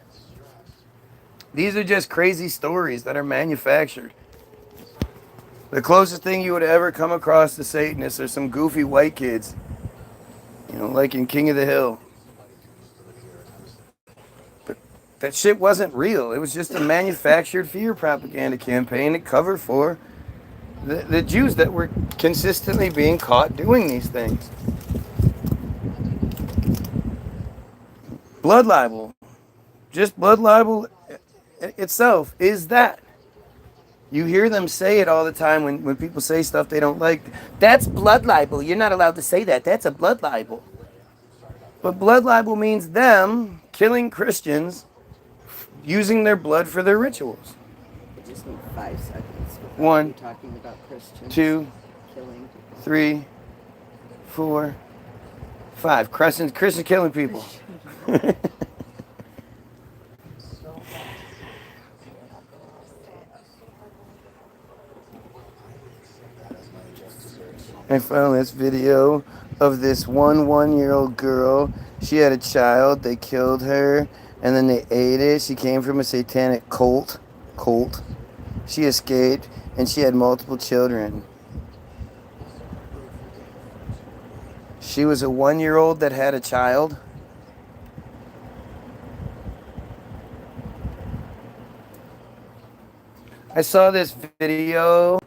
These are just crazy stories that are manufactured. The closest thing you would ever come across to Satanists are some goofy white kids. You know, like in King of the Hill. But that shit wasn't real. It was just a manufactured fear propaganda campaign to cover for the Jews that were consistently being caught doing these things. Blood libel. Just blood libel itself is that. You hear them say it all the time when people say stuff they don't like. That's blood libel. You're not allowed to say that. That's a blood libel. But blood libel means them killing Christians using their blood for their rituals. I just need 5 seconds. One, talking about Christians 2, killing. 3, 4, 5. Christians killing people. I found this video of this one-year-old girl. She had a child. They killed her, and then they ate it. She came from a satanic cult. She escaped, and she had multiple children. She was a 1-year-old that had a child. I saw this video.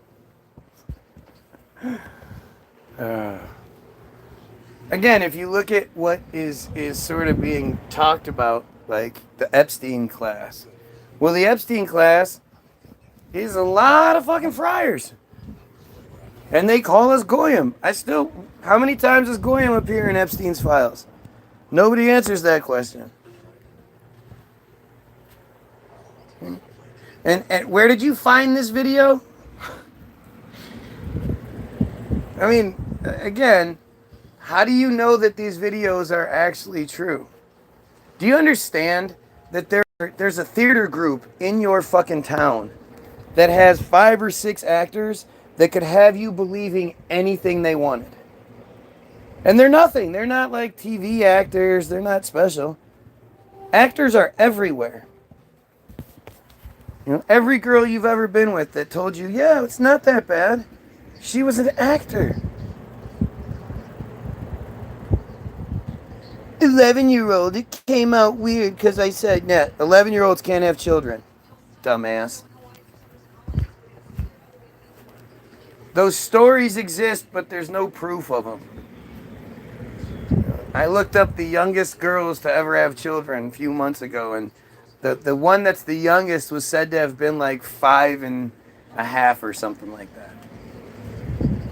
Again, if you look at what is sort of being talked about, like the Epstein class. Well, the Epstein class is a lot of fucking friars. And they call us Goyim. How many times does Goyim appear in Epstein's files? Nobody answers that question. And where did you find this video? I mean, again, how do you know that these videos are actually true? Do you understand that there's a theater group in your fucking town that has 5 or 6 actors that could have you believing anything they wanted? And they're nothing. They're not like TV actors. They're not special. Actors are everywhere. You know, every girl you've ever been with that told you, yeah, it's not that bad, she was an actor. 11-year-old, it came out weird because I said, nah, 11-year-olds can't have children. Dumbass. Those stories exist, but there's no proof of them. I looked up the youngest girls to ever have children a few months ago, and the one that's the youngest was said to have been like 5 and a half or something like that.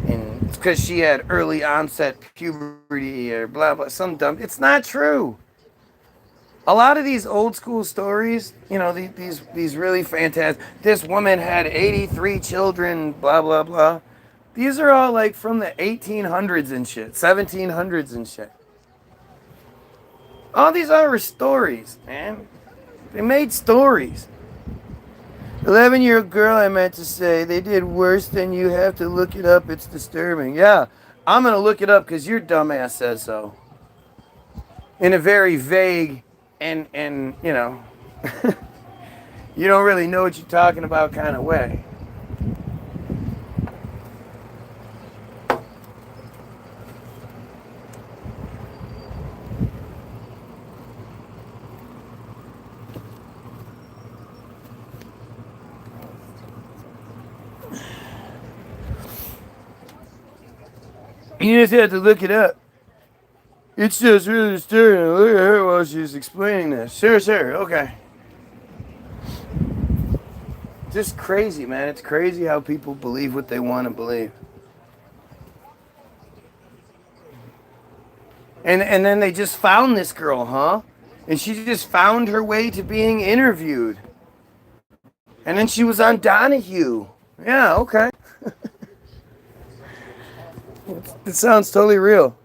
And it's because she had early onset puberty or blah, blah, some dumb. It's not true. A lot of these old school stories, you know, these really fantastic, this woman had 83 children, blah, blah, blah. These are all like from the 1800s and shit, 1700s and shit. All these are stories, man. They made stories. 11-year-old girl, I meant to say, they did worse than you have to look it up. It's disturbing. Yeah, I'm going to look it up because your dumbass says so. In a very vague and you know, you don't really know what you're talking about kind of way. You just have to look it up. It's just really disturbing. Look at her while she's explaining this. Sure, okay. Just crazy, man. It's crazy how people believe what they want to believe. And then they just found this girl, huh? And she just found her way to being interviewed. And then she was on Donahue. Yeah, okay. It sounds totally real.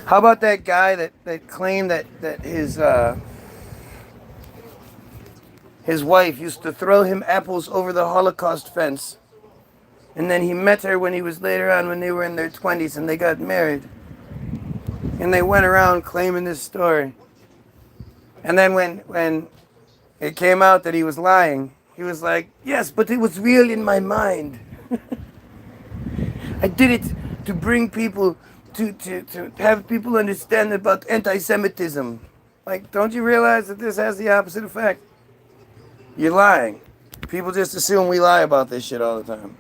How about that guy that claimed that his wife used to throw him apples over the Holocaust fence, and then he met her when he was later on when they were in their 20s and they got married, and they went around claiming this story, and then when it came out that he was lying, he was like, yes, but it was real in my mind. I did it to bring people to have people understand about anti-Semitism. Like, don't you realize that this has the opposite effect? You're lying. People just assume we lie about this shit all the time.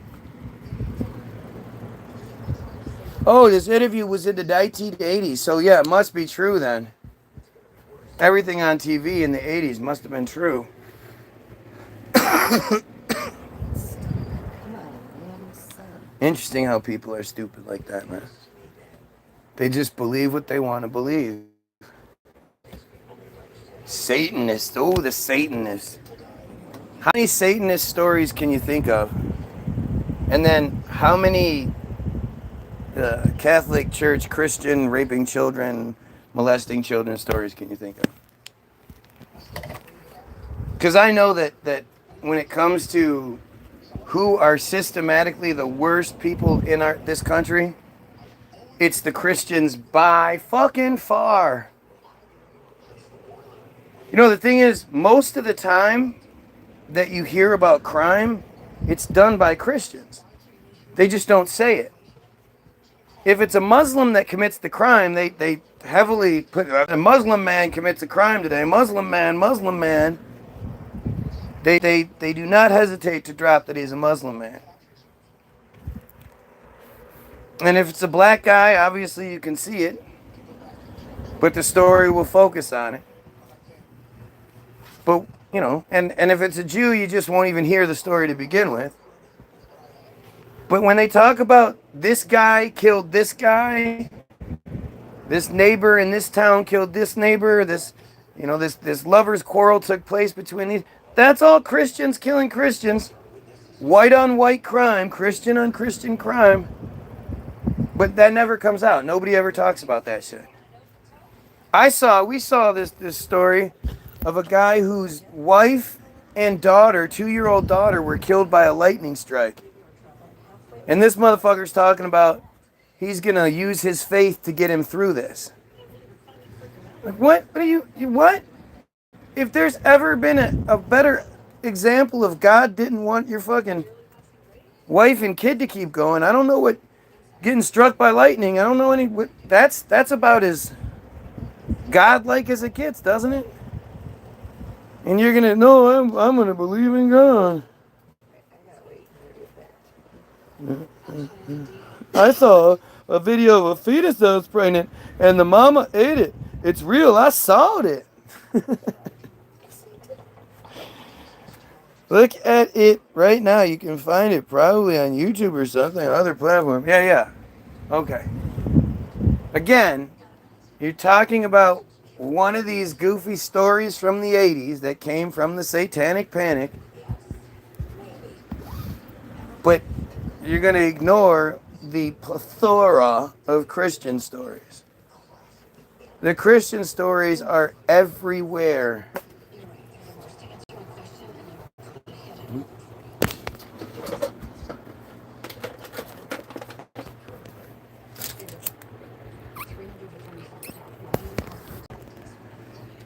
Oh, this interview was in the 1980s, so yeah, it must be true then. Everything on TV in the 80s must have been true. Interesting how people are stupid like that, man. They just believe what they want to believe. Satanist. Oh, the Satanist. How many Satanist stories can you think of? And then how many Catholic Church, Christian, raping children, molesting children stories can you think of? Because I know that when it comes to who are systematically the worst people in this country, it's the Christians by fucking far. You know, the thing is, most of the time that you hear about crime, it's done by Christians. They just don't say it. If it's a Muslim that commits the crime, they heavily put, a Muslim man commits a crime today, Muslim man. They do not hesitate to drop that he's a Muslim man. And if it's a black guy, obviously you can see it, but the story will focus on it. But, you know, and if it's a Jew, you just won't even hear the story to begin with. But when they talk about this guy killed this guy, this neighbor in this town killed this neighbor, this lovers' quarrel took place between these, that's all Christians killing Christians. White on white crime, Christian on Christian crime. But that never comes out. Nobody ever talks about that shit. We saw this story of a guy whose wife and daughter, 2-year-old daughter, were killed by a lightning strike. And this motherfucker's talking about he's gonna use his faith to get him through this. Like, what? What? If there's ever been a better example of God didn't want your fucking wife and kid to keep going, I don't know what getting struck by lightning, I don't know any, that's about as godlike as it gets, doesn't it? And you're gonna, no, I'm gonna believe in God. I saw a video of a fetus that was pregnant and the mama ate it. It's real, I saw it. Look at it right now. You can find it probably on YouTube or something, other platform. Yeah. Okay. Again, you're talking about one of these goofy stories from the 80s that came from the Satanic Panic. But you're going to ignore the plethora of Christian stories. The Christian stories are everywhere.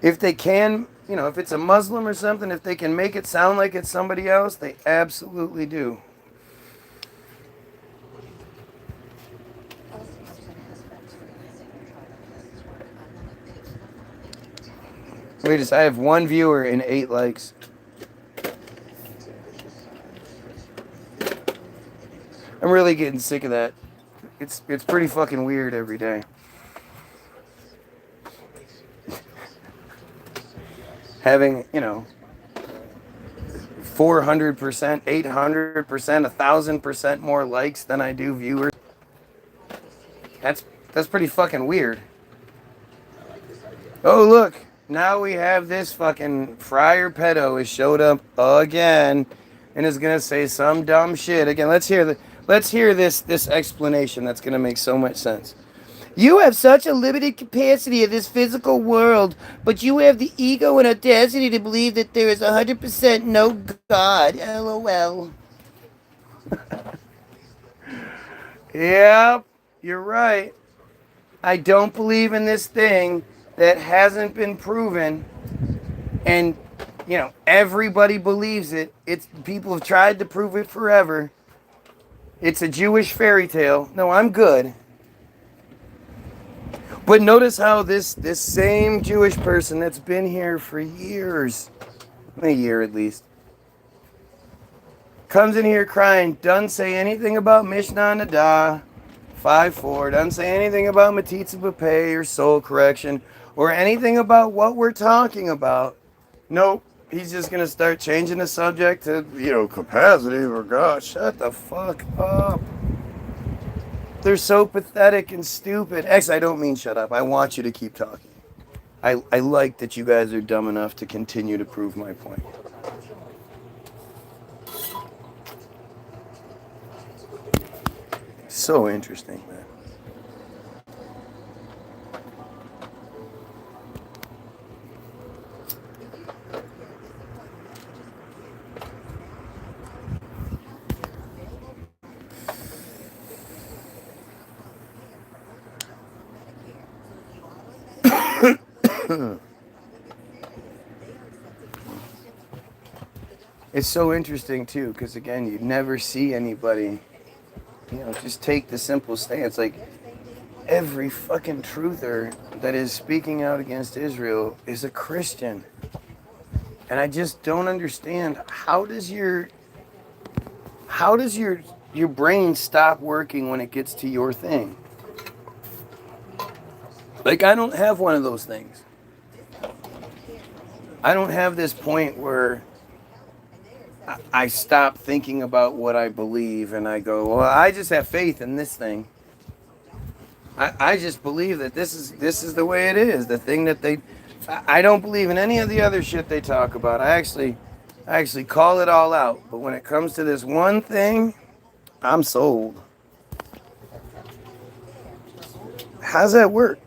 If they can, if it's a Muslim or something, if they can make it sound like it's somebody else, they absolutely do. I have 1 viewer and 8 likes. I'm really getting sick of that. It's pretty fucking weird every day. Having, 400%, 800%, 1,000% more likes than I do viewers. That's pretty fucking weird. Oh, look. Now we have this fucking Friar Pedo has showed up again and is gonna say some dumb shit again. Let's hear this explanation that's gonna make so much sense. You have such a limited capacity of this physical world, but you have the ego and audacity to believe that there is 100% no God. LOL. Yep, you're right. I don't believe in this thing that hasn't been proven, and everybody believes it. It's people have tried to prove it forever. It's a Jewish fairy tale. No, I'm good. But notice how this same Jewish person that's been here for years, a year at least, comes in here crying, doesn't say anything about Mishnah Nadah 5:4, doesn't say anything about metzitzia or soul correction or anything about what we're talking about. Nope. He's just going to start changing the subject to, capacity or God. Shut the fuck up. They're so pathetic and stupid. Actually, I don't mean shut up. I want you to keep talking. I like that you guys are dumb enough to continue to prove my point. So interesting, man. It's so interesting too, because again, you never see anybody, just take the simple stance. Like every fucking truther that is speaking out against Israel is a Christian, and I just don't understand how does your brain stop working when it gets to your thing? Like I don't have one of those things. I don't have this point where I stop thinking about what I believe and I go, well, I just have faith in this thing. I just believe that this is the way it is. The thing that I don't believe in any of the other shit they talk about. I actually call it all out. But when it comes to this one thing, I'm sold. How's that work?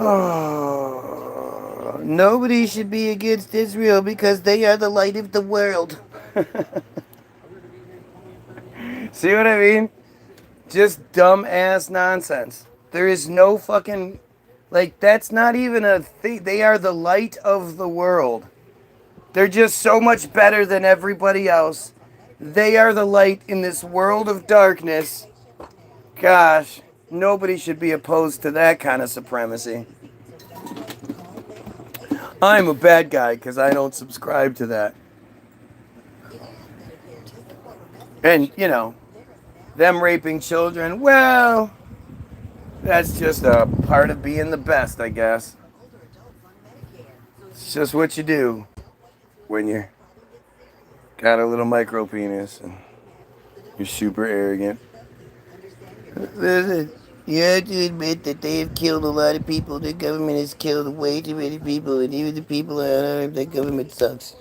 Oh, nobody should be against Israel because they are the light of the world. See what I mean? Just dumbass nonsense. There is no fucking, that's not even a thing. They are the light of the world. They're just so much better than everybody else. They are the light in this world of darkness. Gosh, nobody should be opposed to that kind of supremacy. I'm a bad guy because I don't subscribe to that. And, them raping children, well, that's just a part of being the best, I guess. It's just what you do when you're got a little micro penis and you're super arrogant. Listen, you have to admit that they have killed a lot of people. The government has killed way too many people, and even the people unarmed, the government sucks.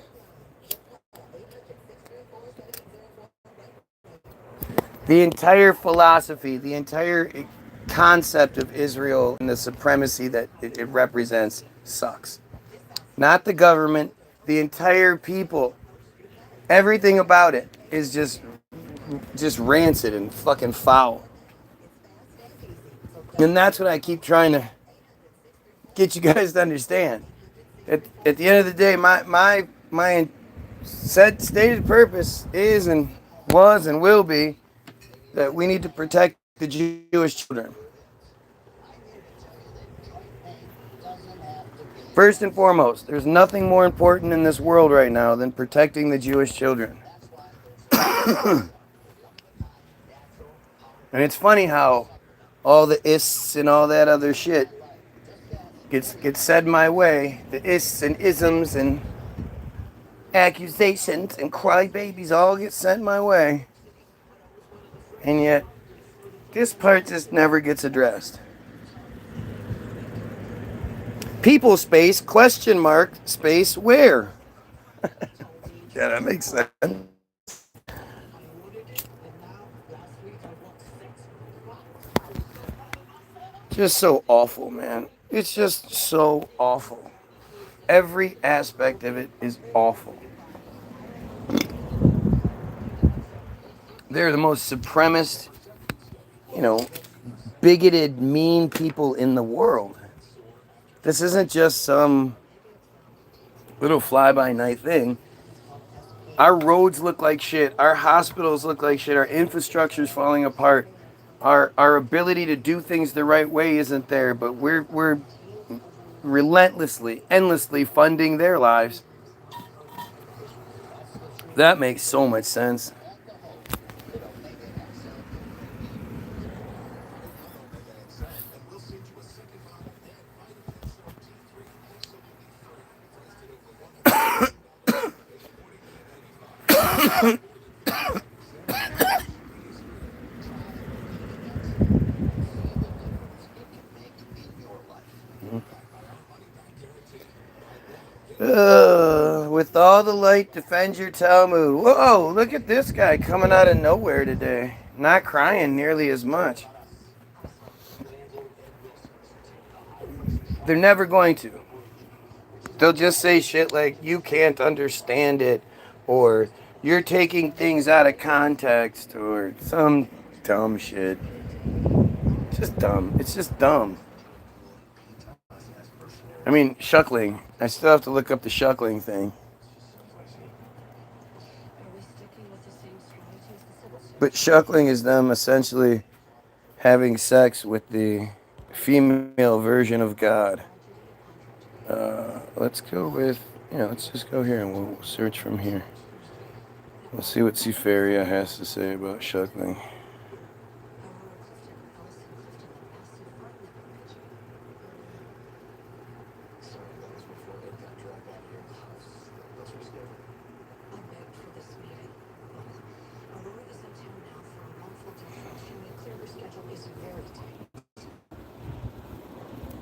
The entire philosophy, the entire concept of Israel and the supremacy that it represents sucks. Not the government, the entire people. Everything about it is just rancid and fucking foul. And that's what I keep trying to get you guys to understand. At the end of the day, my stated purpose is and was and will be that we need to protect the Jewish children. First and foremost, there's nothing more important in this world right now than protecting the Jewish children. And it's funny how all the ists and all that other shit gets said my way. The ists and isms and accusations and crybabies all get sent my way. And yet, this part just never gets addressed. People space question mark space where. Yeah, that makes sense. Just so awful, man. It's just so awful. Every aspect of it is awful. They're the most supremacist, you know, bigoted, mean people in the world. This isn't just some little fly-by-night thing. Our roads look like shit. Our hospitals look like shit. Our infrastructure's falling apart. Our ability to do things the right way isn't there, but we're relentlessly, endlessly funding their lives. That makes so much sense. With all the light, defend your Talmud. Whoa, look at this guy coming out of nowhere today. Not crying nearly as much. They're never going to. They'll just say shit like, you can't understand it, or you're taking things out of context, or some dumb shit. Just dumb. It's just dumb. I mean, shuckling. I still have to look up the shuckling thing. But shuckling is them essentially having sex with the female version of God. Let's go with, let's just go here and we'll search from here. We'll see what Sefaria has to say about shuckling.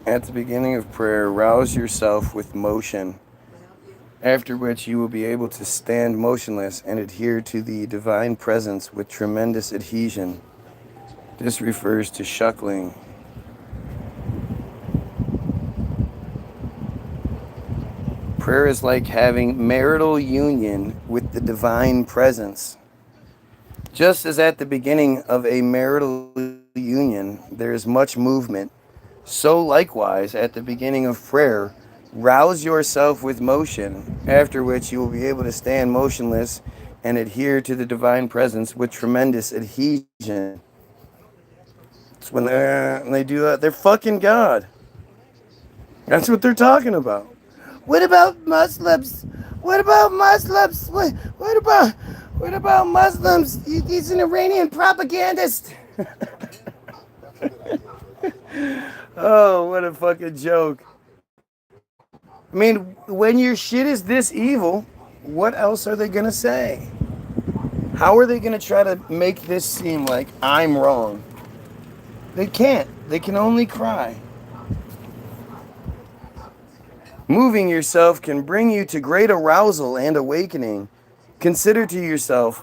At the beginning of prayer, rouse yourself with motion, after which you will be able to stand motionless and adhere to the divine presence with tremendous adhesion. This refers to shuckling. Prayer is like having marital union with the divine presence. Just as at the beginning of a marital union, there is much movement, so likewise, at the beginning of prayer, rouse yourself with motion, after which you will be able to stand motionless and adhere to the divine presence with tremendous adhesion. It's when they do that, they're fucking God. That's what they're talking about. What about Muslims? What about Muslims? What about Muslims? He's an Iranian propagandist. Oh, what a fucking joke. I mean, when your shit is this evil, what else are they going to say? How are they going to try to make this seem like I'm wrong? They can't. They can only cry. Moving yourself can bring you to great arousal and awakening. Consider to yourself,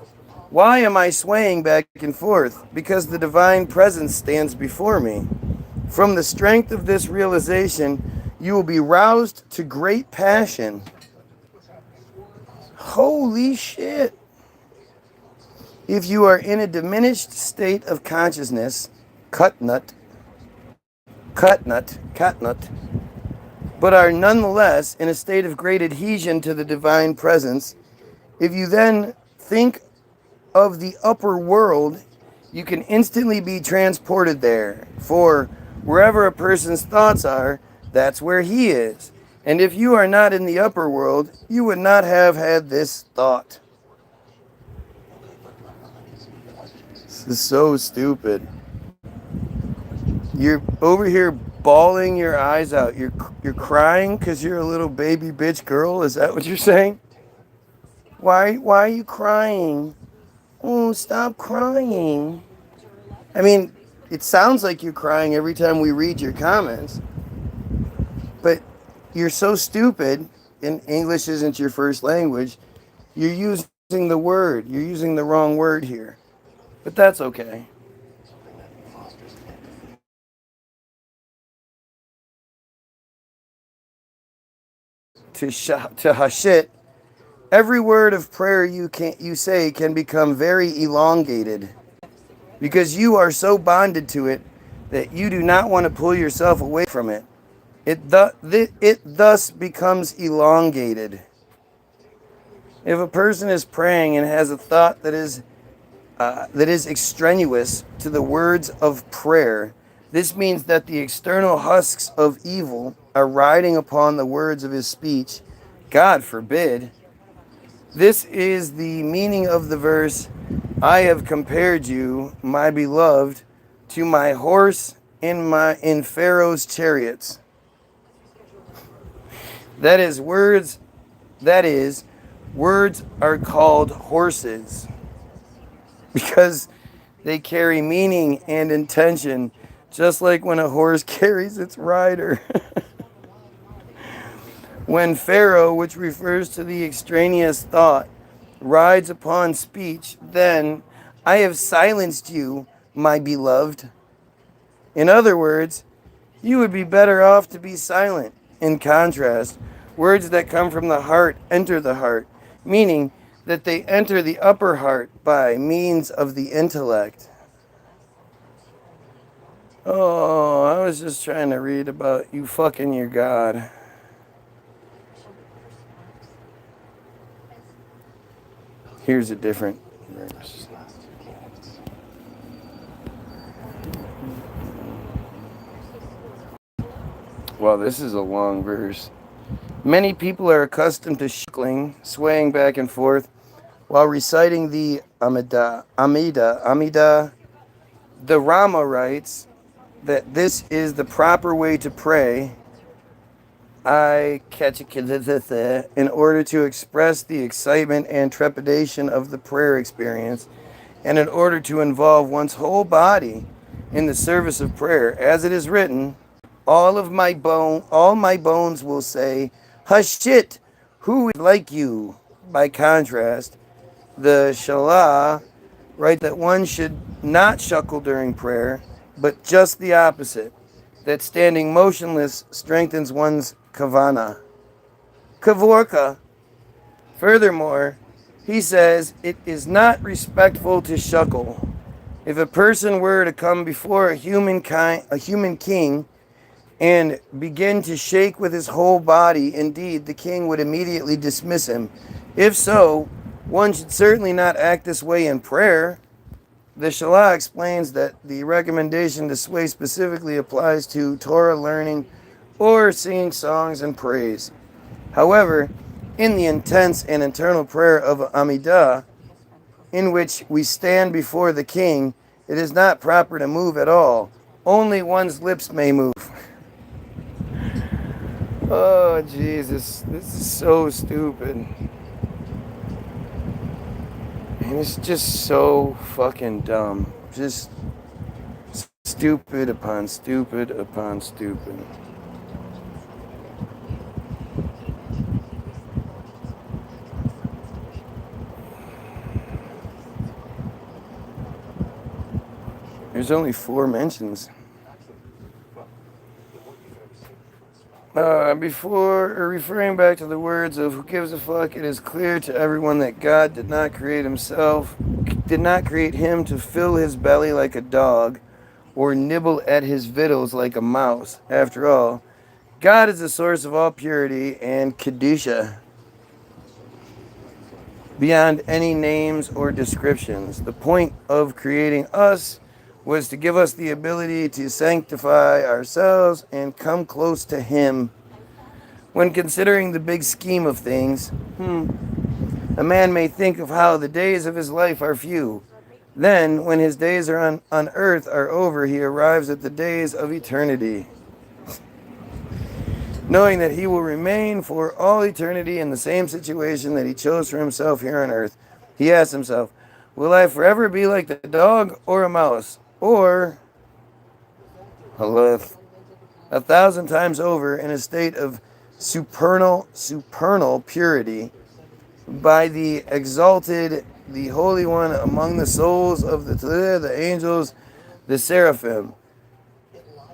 why am I swaying back and forth? Because the divine presence stands before me. From the strength of this realization, you will be roused to great passion. Holy shit. If you are in a diminished state of consciousness, katnut, but are nonetheless in a state of great adhesion to the divine presence, if you then think of the upper world, you can instantly be transported there. For wherever a person's thoughts are, that's where he is. And if you are not in the upper world, you would not have had this thought. This is so stupid. You're over here bawling your eyes out. You're crying because you're a little baby bitch girl? Is that what you're saying? Why are you crying? Oh, stop crying. I mean, it sounds like you're crying every time we read your comments. But you're so stupid, and English isn't your first language, you're using the word. You're using the wrong word here. But that's okay. To hashit, every word of prayer you say can become very elongated because you are so bonded to it that you do not want to pull yourself away from it. It thus becomes elongated. If a person is praying and has a thought that is extraneous to the words of prayer, this means that the external husks of evil are riding upon the words of his speech. God forbid. This is the meaning of the verse, I have compared you, my beloved, to my horse in Pharaoh's chariots. That is, words are called horses because they carry meaning and intention, just like when a horse carries its rider. When Pharaoh, which refers to the extraneous thought, rides upon speech, then I have silenced you, my beloved. In other words, you would be better off to be silent. In contrast, words that come from the heart enter the heart, meaning that they enter the upper heart by means of the intellect. Oh, I was just trying to read about you fucking your God. Here's a different verse. Well, this is a long verse. Many people are accustomed to shuckling, swaying back and forth, while reciting the Amida. The Rama writes that this is the proper way to pray. I catch a in order to express the excitement and trepidation of the prayer experience, and in order to involve one's whole body in the service of prayer, as it is written, all my bones will say, Hashit, who is like you? By contrast, the Shalah write that one should not shuckle during prayer, but just the opposite, that standing motionless strengthens one's kavana. Kavorka. Furthermore, he says it is not respectful to shuckle. If a person were to come before a human king and begin to shake with his whole body, indeed, the king would immediately dismiss him. If so, one should certainly not act this way in prayer. The Shalah explains that the recommendation to sway specifically applies to Torah learning or singing songs and praise. However, in the intense and internal prayer of Amidah, in which we stand before the king, it is not proper to move at all. Only one's lips may move. Oh, Jesus. This is so stupid. And it's just so fucking dumb. Just stupid upon stupid upon stupid. There's only 4 mentions. Before referring back to the words of who gives a fuck, it is clear to everyone that God did not create him to fill his belly like a dog or nibble at his victuals like a mouse. After all, God is the source of all purity and kedusha beyond any names or descriptions. The point of creating us was to give us the ability to sanctify ourselves and come close to him. When considering the big scheme of things, a man may think of how the days of his life are few. Then, when his days on earth are over, he arrives at the days of eternity. Knowing that he will remain for all eternity in the same situation that he chose for himself here on earth, he asks himself, will I forever be like the dog or a mouse? Or a 1,000 times over in a state of supernal purity, by the exalted, the Holy One among the souls of the angels, the seraphim.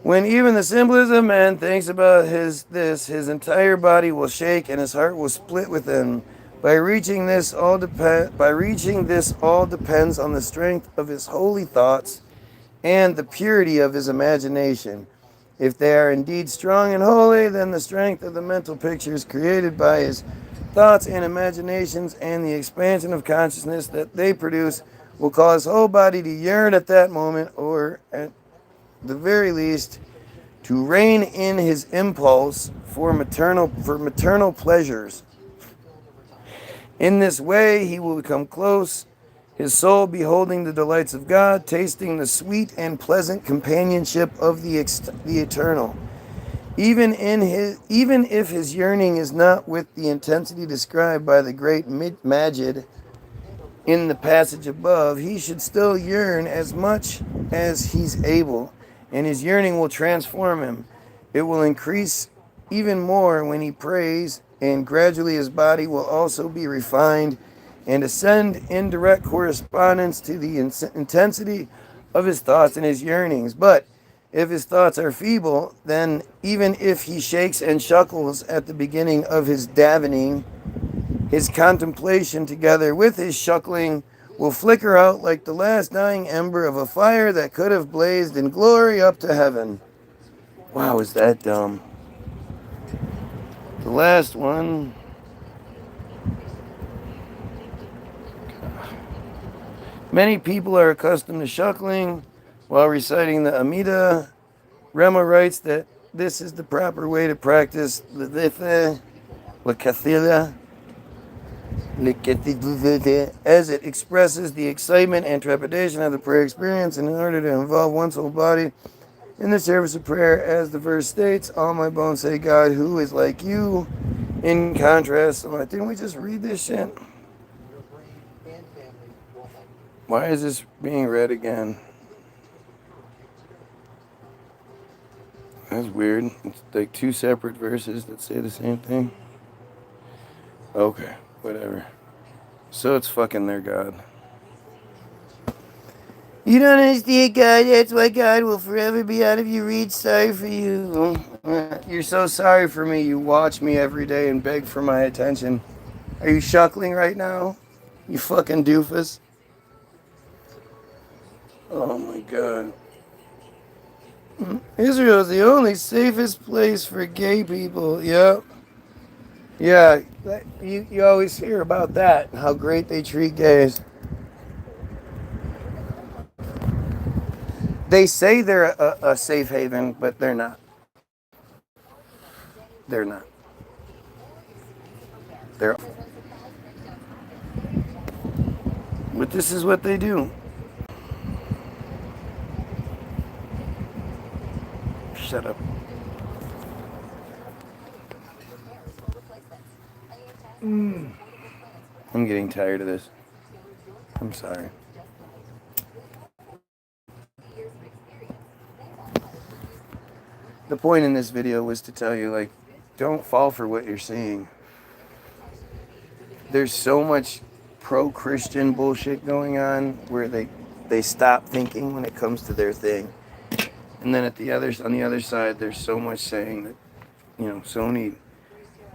When even the simplest of men thinks about his entire body will shake and his heart will split within. By reaching this, all depends on the strength of his holy thoughts and the purity of his imagination. If they are indeed strong and holy, then the strength of the mental pictures created by his thoughts and imaginations and the expansion of consciousness that they produce will cause his whole body to yearn at that moment, or at the very least, to rein in his impulse for maternal pleasures. In this way, he will become close, his soul beholding the delights of God, tasting the sweet and pleasant companionship of the eternal. Even if his yearning is not with the intensity described by the great Majid in the passage above, he should still yearn as much as he's able, and his yearning will transform him. It will increase even more when he prays, and gradually his body will also be refined and ascend in direct correspondence to the intensity of his thoughts and his yearnings. But if his thoughts are feeble, then even if he shakes and shuckles at the beginning of his davening, his contemplation together with his shuckling will flicker out like the last dying ember of a fire that could have blazed in glory up to heaven. Wow, is that dumb? The last one. Many people are accustomed to shuckling while reciting the Amida. Rema writes that this is the proper way to practice the dhikr, l'kathila, as it expresses the excitement and trepidation of the prayer experience, and in order to involve one's whole body in the service of prayer, as the verse states, all my bones say God, who is like you. In contrast, didn't we just read this shit? Why is this being read again? That's weird. It's like two separate verses that say the same thing. Okay, whatever. So it's fucking their God. You don't understand God, that's why God will forever be out of your reach. Sorry for you. You're so sorry for me. You watch me every day and beg for my attention. Are you shuckling right now? You fucking doofus. Oh my God. Israel is the only safest place for gay people. Yep. Yeah, you always hear about that, how great they treat gays. They say they're a safe haven, but they're not. They're not. They're. But this is what they do. Shut up. I'm getting tired of this. I'm sorry. The point in this video was to tell you, like, don't fall for what you're seeing. There's so much pro-Christian bullshit going on where they stop thinking when it comes to their thing. And then on the other side, there's so much saying that, so many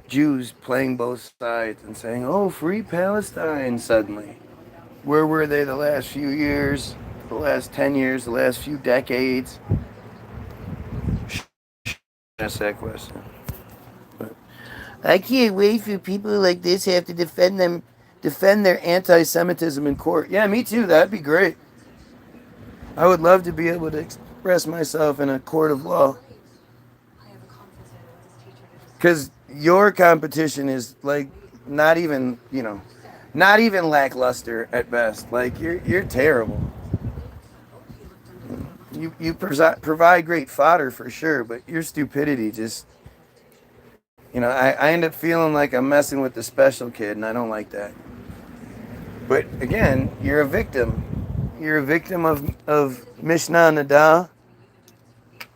Jews playing both sides and saying, oh, free Palestine suddenly. Where were they the last few years, the last 10 years, the last few decades? Ask that question. But I can't wait for people like this have to defend their anti-Semitism in court. Yeah, me too. That'd be great. I would love to be able to express myself in a court of law. Because your competition is like not even lackluster at best. Like you're terrible. You provide great fodder for sure, but your stupidity just, I end up feeling like I'm messing with the special kid, and I don't like that. But again, you're a victim. You're a victim of Mishnah Nadah.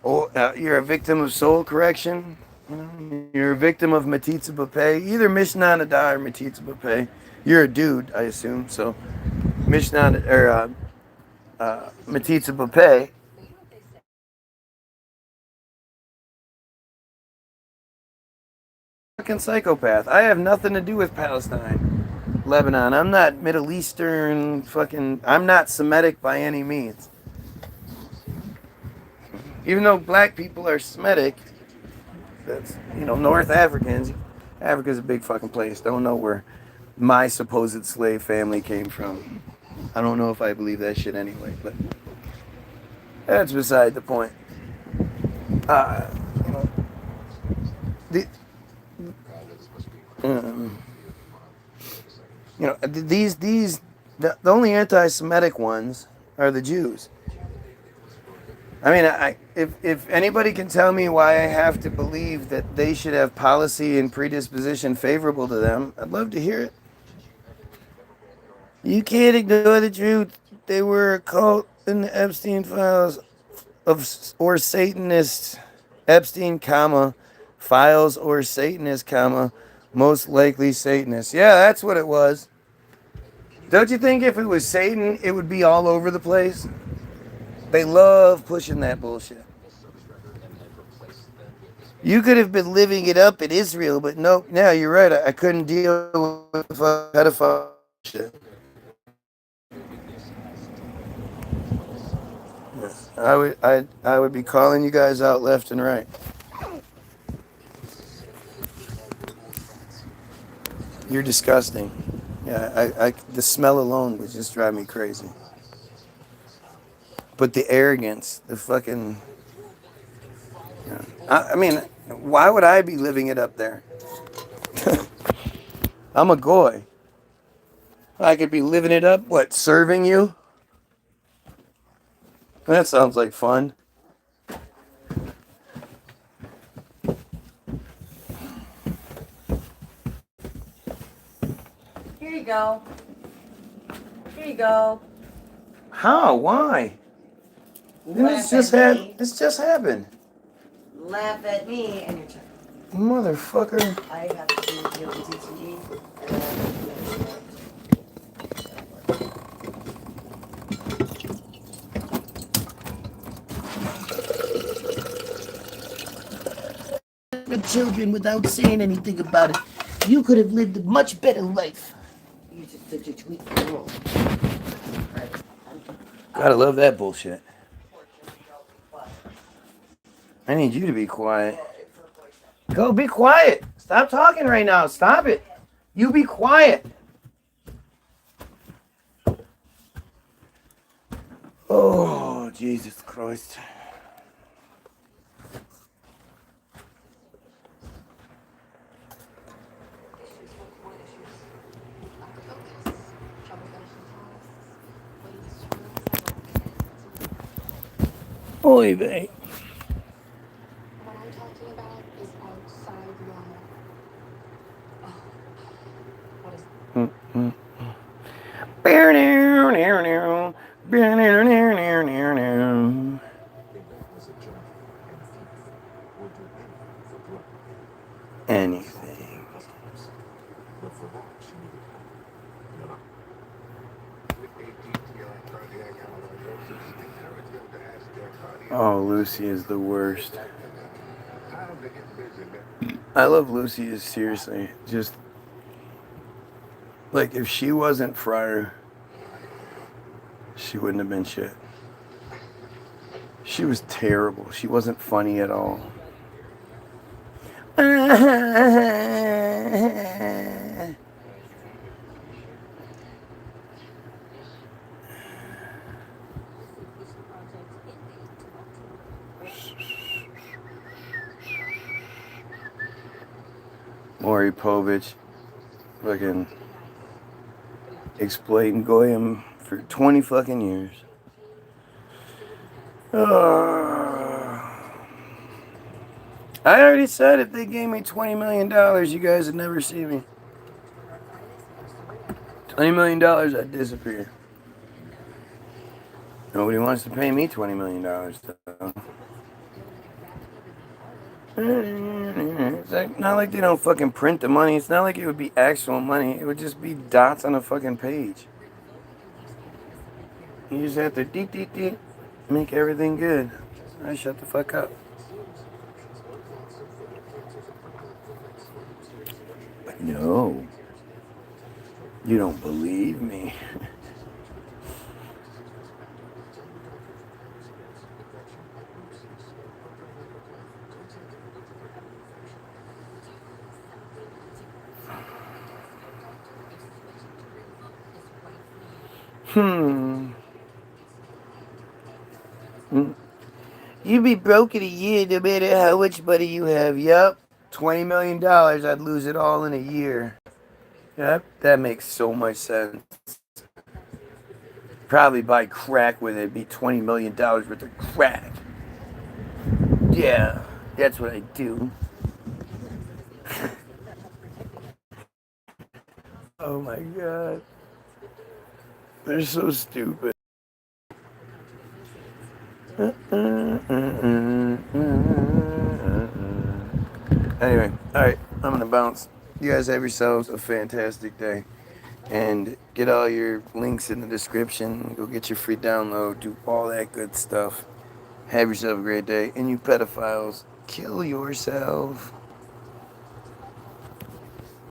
Or you're a victim of soul correction. You're a victim of metzitzia. Either Mishnah Nada or metzitzia. You're a dude, I assume. So Mishnah or metzitzia. Fucking psychopath. I have nothing to do with Palestine, Lebanon. I'm not Middle Eastern. I'm not Semitic by any means. Even though black people are Semitic, that's North Africans. Africa's a big fucking place. Don't know where my supposed slave family came from. I don't know if I believe that shit anyway, but that's beside the point. You know, the, the only anti-Semitic ones are the Jews. I mean, if anybody can tell me why I have to believe that they should have policy and predisposition favorable to them, I'd love to hear it. You can't ignore the truth. They were a cult in the Epstein files or Satanists. Epstein, files or Satanist, most likely Satanists. Yeah, that's what it was. Don't you think if it was Satan, it would be all over the place? They love pushing that bullshit. You could have been living it up in Israel, but no, you're right. I couldn't deal with pedophile shit. I would be calling you guys out left and right. You're disgusting. Yeah, the smell alone would just drive me crazy. But the arrogance, the fucking... I mean, why would I be living it up there? I'm a goy. I could be living it up, serving you? That sounds like fun. Here you go. Here you go. How? Why? This just happened. Laugh at me and you're trying. Motherfucker. I have to deal with DTE. The children without saying anything about it. You could have lived a much better life. You just such a tweet. Gotta love that bullshit. I need you to be quiet. Go be quiet. Stop talking right now. Stop it. You be quiet. Oh, Jesus Christ. Oy vey. What I'm talking about is outside law. Oh, what is Anything. Oh, Lucy is the worst. I love Lucy seriously. Just like if she wasn't Fryer, she wouldn't have been shit. She was terrible. She wasn't funny at all. Maury Povich fucking exploiting Goyim for 20 fucking years. I already said if they gave me $20 million, you guys would never see me. $20 million, I'd disappear. Nobody wants to pay me $20 million, though. It's like, not like they don't fucking print the money. It's not like it would be actual money. It would just be dots on a fucking page. You just have to deet, deet, deet, make everything good. I shut the fuck up. But no, you don't believe me. You'd be broke in a year no matter how much money you have. Yup. $20 million, I'd lose it all in a year. Yep, that makes so much sense. Probably buy crack with it. It'd be $20 million worth of crack. Yeah, that's what I do. Oh my god. They're so stupid. Anyway, alright, I'm gonna bounce. You guys have yourselves a fantastic day. And get all your links in the description. Go get your free download. Do all that good stuff. Have yourself a great day. And you pedophiles, kill yourself.